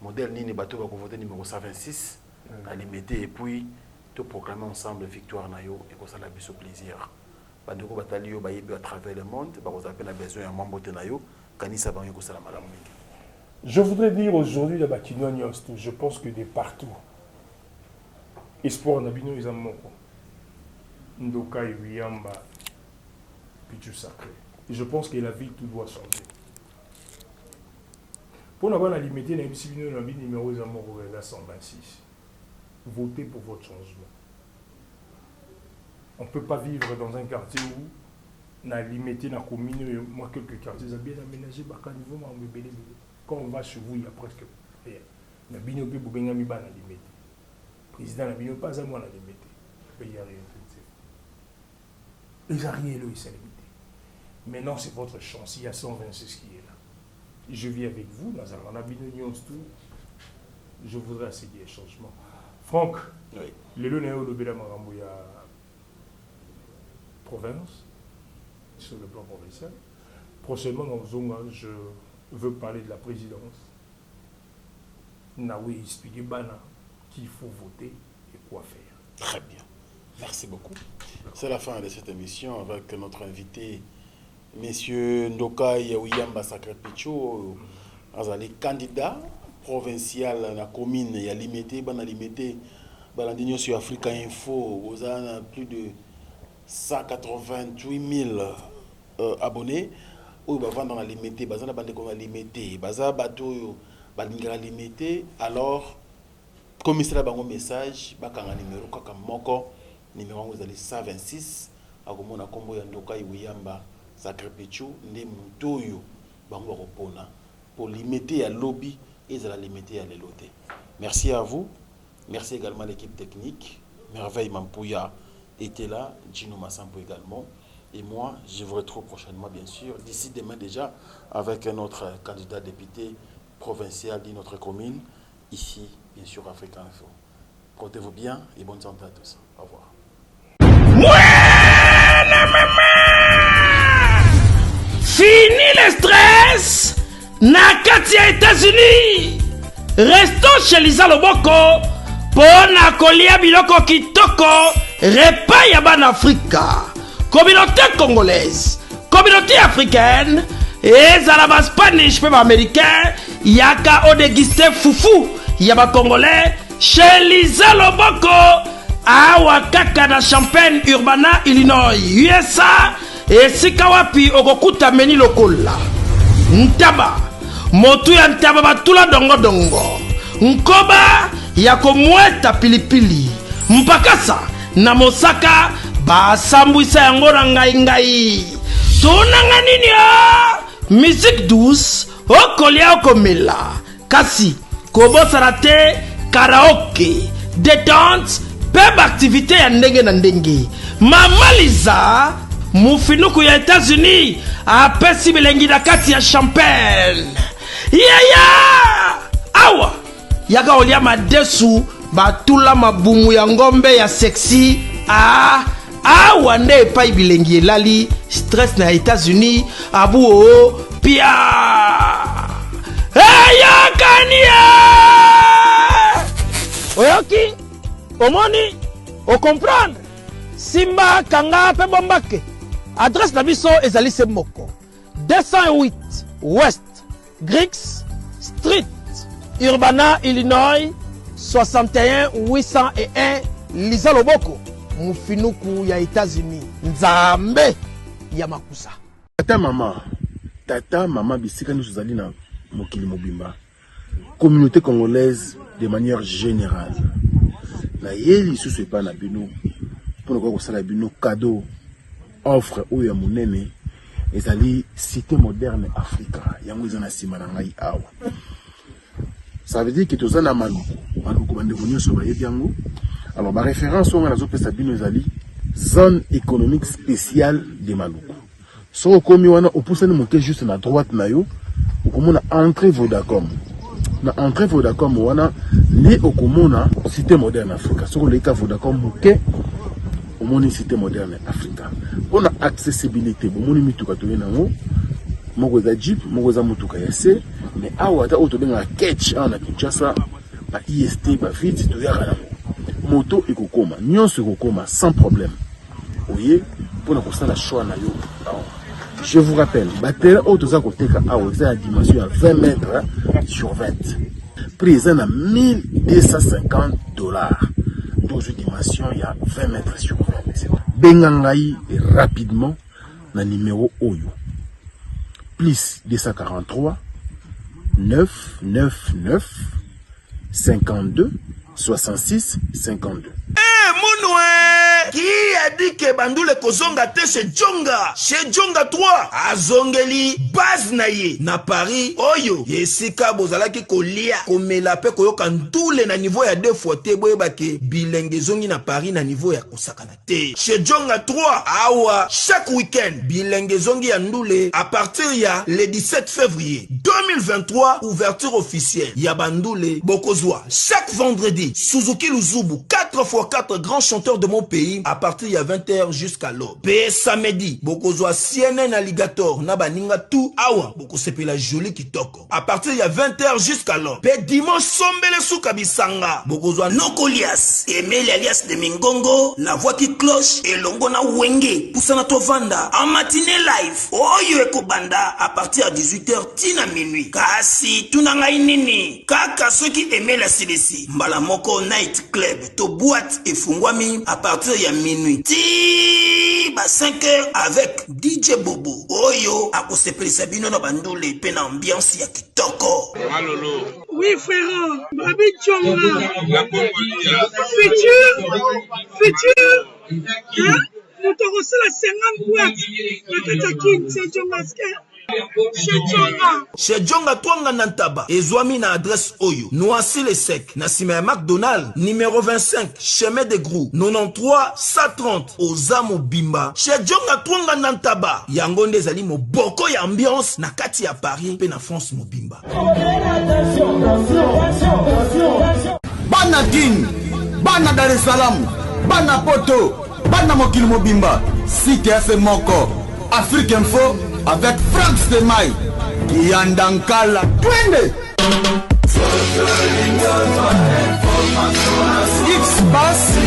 Speaker 3: Modèle Nini Bateau va voter numéro 126 à limité et puis tout proclamer ensemble victoire nayo et ça la biso plaisir. Bandeko batalio bayebi à travers le monde, ba ko appelle besoin un membre nayo kanisa ba ko sala malamu.
Speaker 1: Je voudrais dire aujourd'hui, je pense que de partout, espoir Nabino Izamoko, Ndoka Yuyamba, Pichu Sacré. Et je pense que la vie, tout doit changer. Pour n'avoir la limité, la vie numéro Izamoko, 126. Votez pour votre changement. On ne peut pas vivre dans un quartier où on a limité la commune, moi quelques quartiers, ont bien aménagé, quand on va chez vous, il y a presque rien. Le président n'a pas à moi la limité. il n'y a rien. Les arrières, ils sont limités. Maintenant, c'est votre chance. Il y a 126 qui est là. Je vis avec vous, dans un abîme je voudrais essayer un changement. Franck,
Speaker 3: Oui.
Speaker 1: le Léonéo de Béla Marambouya province, sur le plan provincial. Prochainement, dans Zonga, je veux parler de la présidence. Naoui expliquer Bana qu'il faut voter et quoi faire.
Speaker 3: Très bien. Merci beaucoup. C'est la fin de cette émission avec notre invité, Monsieur Ndoka Yaouyamba Sacré-Picho, les candidats provincial dans la commune. Il y a limité, Balandinho sur Africa Info, vous avez plus de 188 000 abonnés. Où ils vont dans la limité, ils vont limité, limité. Alors, comme il sera un message, il y a un numéro, numéro vous allez 126, à Gomona Kombo Yandoka Iwiyamba Sacré-Pichu, Nemutoyo, Bango pour limiter à lobby et à la limiter à l'éloté. Merci à vous. Merci également à l'équipe technique. Merveille Mampouya était là, Gino Massampo également. Et moi, je vous retrouve prochainement, bien sûr, d'ici demain déjà, avec un autre candidat député provincial de notre commune, ici, bien sûr, Africa Info. Portez-vous bien et bonne santé à tous. Au revoir.
Speaker 5: Fini le stress nakati ya États-Unis. Restons chez Lisa Loboko pona kolia biloko kitoko repas ya ban Afrika. Communauté congolaise, communauté africaine, ezala ba Spanish pe ba américain, yaka o déguster foufou ya ba congolais chez Lisa Loboko awa kaka na Champaign Urbana, Illinois, USA. Esika wapi okokuta meni lokola ntaba motu ya ntaba batula dongo dongo nkoba ya komweta pilipili mpakasa na mosaka basambwisa yango na ngai tonanga nini musique douce okolia okomela kasi kobosana te karaoke détente pe activité ya ndenge na ndenge mamaliza mufinuku ya États-Unis apesi bilengi na kati ya Champagne awa yaka olia madesu batula mabumu ya ngombe ya sexy awa nde epai bilengi elali stress na États-Unis abu pia yakania oyoki omoni o comprendre simba kanga pe bombake. Adresse na biso ezali se moko 208 West Griggs Street, Urbana, Illinois 61 801 Lisa Loboko, mufinuku ya États-Unis. Nzambe ya makusa.
Speaker 3: Tata mama bisika nous zali na mokili mobimba. Communauté congolaise de manière générale. Na yeli sous pas na bino pour nous ko bino cadeau. Offre ou ya munene ezali cité moderne Africa yango ezana sima na ngai awa. Ça veut dire que tozana maluku bande bonyo so ba yango. Alors ma référence on a zo pesa bino ezali zone économique spéciale de Maluku. So komi wana opusani moke juste na droite na yo okomona entrée Vodacom. Na entrée Vodacom wana li okomona cité moderne Africa. So le ka Vodacom moke au monde cité moderne Africa. On a accessibilité, bon moni mituka to yenango, moko za jeep, moko za mutuka yase, mais awa ta auto benga catch na Kinshasa, ba IST ba vite to yaka moto ekokoma, nyonso ekokoma sans problème. Oye, pour na kosala choix na yo. Je vous rappelle, batela auto za koteka awa za dimension à 20 mètres sur 20. Prix à $1250. Dans une dimension, il y a 20 mètres sur 20. Bengangaï rapidement na numéro Oyo. Plus 243 999 52 66 52.
Speaker 5: Mounoué
Speaker 8: Qui a dit que Bandoule kozonga te chez Djonga? Chez Djonga 3 azongeli base na ye na Paris oyo yesika bozalaki kolia komela pe koyoka ndule na niveau ya 2 fois te boyebake bilenge zongi na Paris na niveau ya kosakana te. Chez Djonga 3 awa chaque week-end bilenge zongi ya ndule à partir ya le 17 février 2023 ouverture officielle ya Bandoule bokozwa chaque vendredi Suzuki Luzubu 4x4 grands chanteurs de mon pays à partir ya 20h jusqu'à l'aube. Pe samedi bokozwa CNN Alligator na baninga tout awa bokosepela joli kitoko à partir ya 20h jusqu'à l'aube. Pe dimanche sombele suka bisanga bokozwa Nokolias Emeli alias de Mingongo la voix qui cloche et longo na wenge pusana tovanda en matinée live oyo ekobanda à partir à 18h tina minuit. Kasi tunanga inini kaka soki Emeli asilisi mbala moko night club to boîte efungwami à partir ya minuit ti ba 5h avec DJ Bobo oyo akosepelisa bino na Bandoule pe na ambiance ya kitoko.
Speaker 4: Malolo.
Speaker 2: Oui frère, Babi Djonga. Futur. Hein? Nous t'avons reçu la 50 boîtes. La Katakin, c'est Djonga.
Speaker 8: Chez Djonga Twanga Nantaba ezwami na adresse oyo Noisy le Sec na sima ya McDonald numéro 25 chemin de Grou 93 130 Ozamo Bimba. Chez Djonga Twanga Nantaba yango nde ezali moboko ya ambiance na kati ya Paris pe na France mobimba.
Speaker 9: Bana King, Bana Dar es Salaam, Bana Poto, Bana Mokili Mobimba, Site FM Moko, Afrique Info avec Frank Stemai, Yandankala, Twende. X-Bass,